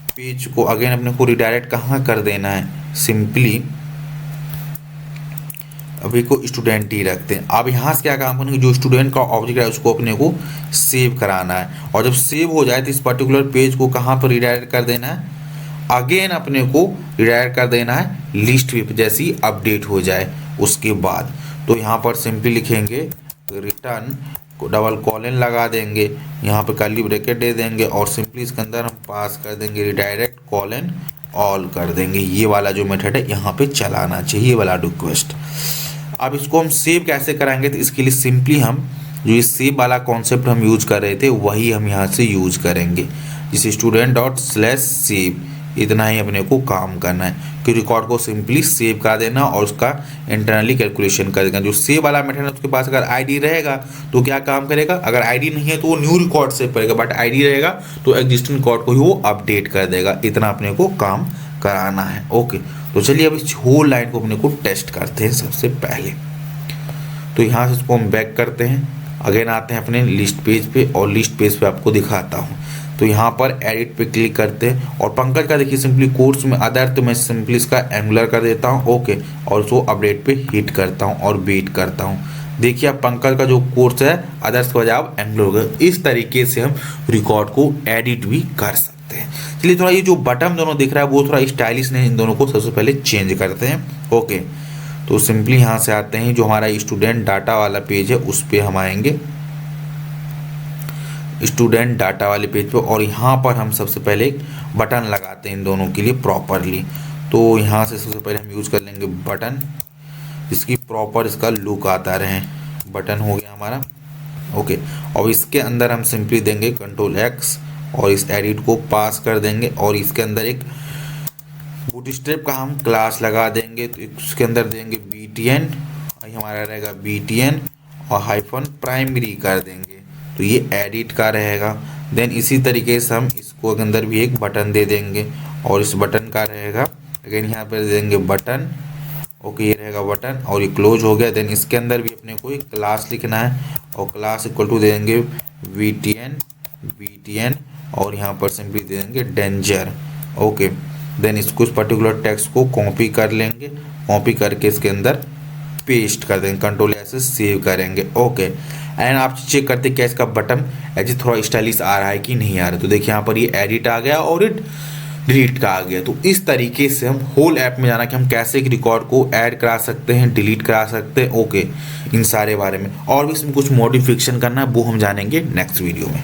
पेज को अगेन अपने को रिडायरेक्ट कहाँ कर देना है, सिंपली अभी को स्टूडेंट ही रखते हैं। अब यहाँ से क्या काम करेंगे, जो स्टूडेंट का ऑब्जेक्ट है उसको अपने को सेव कराना है और जब सेव हो जाए तो इस पर्टिकुलर पेज को कहाँ पर रिडायरेक्ट कर देना है, अगेन अपने को रिडायरेक्ट कर देना है लिस्ट पे जैसी अपडेट हो जाए उसके बाद। तो यहाँ पर सिंपली लिखेंगे रिटर्न डबल कॉलन लगा देंगे, यहाँ पर कर्ली ब्रैकेट दे देंगे और सिंपली इसके अंदर हम पास कर देंगे रिडायरेक्ट कॉलन ऑल कर देंगे। ये वाला जो मेथड है यहाँ पे चलाना चाहिए, ये वाला रिक्वेस्ट। अब इसको हम सेव कैसे कराएंगे, तो इसके लिए सिंपली हम जो ये सेव वाला कॉन्सेप्ट हम यूज कर रहे थे वही हम यहाँ से यूज करेंगे, जिसे student./save, इतना ही अपने को काम करना है कि रिकॉर्ड को सिंपली सेव कर देना और उसका इंटरनली कैलकुलेशन कर देना। जो सेव वाला मेथड है उसके पास अगर आईडी रहेगा तो क्या काम करेगा, अगर आईडी नहीं है तो वो न्यू रिकॉर्ड सेव करेगा, बट आईडी रहेगा तो एग्जिस्टिंग रिकॉर्ड को ही वो अपडेट कर देगा। इतना अपने को काम कराना है। ओके, तो चलिए अब इस होल लाइन को अपने को टेस्ट करते हैं। सबसे पहले तो यहाँ से इसको हम बैक करते हैं, अगेन आते हैं अपने लिस्ट पेज पे और लिस्ट पेज पे आपको दिखाता हूँ। तो यहाँ पर एडिट पे क्लिक करते हैं और पंकज का देखिए सिंपली कोर्स में अदर, तो मैं सिंपली इसका एंगुलर कर देता हूँ। ओके, और उसको अपडेट पे हिट करता हूँ और वेट करता हूँ। देखिए अब पंकज का जो कोर्स है अदर्स के बजाय अब एंगुलर हो गया। इस तरीके से हम रिकॉर्ड को एडिट भी कर सकते हैं। चलिए थोड़ा ये जो बटन दोनों दिख रहा है वो थोड़ा स्टाइलिश नहीं, इन दोनों को सबसे पहले चेंज करते हैं। ओके, तो सिंपली यहाँ से आते हैं, जो हमारा स्टूडेंट डाटा वाला पेज है उस पर हम आएंगे, स्टूडेंट डाटा वाले पेज पे, और यहाँ पर हम सबसे पहले एक बटन लगाते हैं इन दोनों के लिए प्रॉपरली। तो यहाँ से सबसे पहले हम यूज़ कर लेंगे बटन, जिसकी प्रॉपर इसका लुक आता रहे। बटन हो गया हमारा। ओके, और इसके अंदर हम सिंपली देंगे Ctrl+X और इस एडिट को पास कर देंगे और इसके अंदर एक बूटस्ट्रैप का हम क्लास लगा देंगे। तो इसके अंदर देंगे BTN, हमारा रहेगा BTN और -primary कर देंगे, तो ये एडिट का रहेगा। देन इसी तरीके से हम इसको अंदर भी एक बटन दे देंगे और इस बटन का रहेगा, अगेन यहाँ पर दे देंगे बटन। ओके, ये रहेगा बटन और ये क्लोज हो गया। देन इसके अंदर भी अपने को एक क्लास लिखना है और क्लास इक्वल टू दे देंगे BTN और यहाँ पर सिंपली दे देंगे डेंजर। ओके, देन इसको इस पर्टिकुलर टेक्स्ट को कॉपी कर लेंगे, कॉपी करके इसके अंदर पेस्ट कर देंगे, Ctrl+S से सेव करेंगे। ओके, एंड आप चेक करते क्या इसका बटन एज थोड़ा स्टाइलिश आ रहा है कि नहीं आ रहा है। तो देखिए यहाँ पर ये एडिट आ गया और डिलीट का आ गया। तो इस तरीके से हम होल ऐप में जाना कि हम कैसे एक रिकॉर्ड को ऐड करा सकते हैं, डिलीट करा सकते हैं। ओके, इन सारे बारे में और भी इसमें कुछ मॉडिफिकेशन करना है वो हम जानेंगे नेक्स्ट वीडियो में।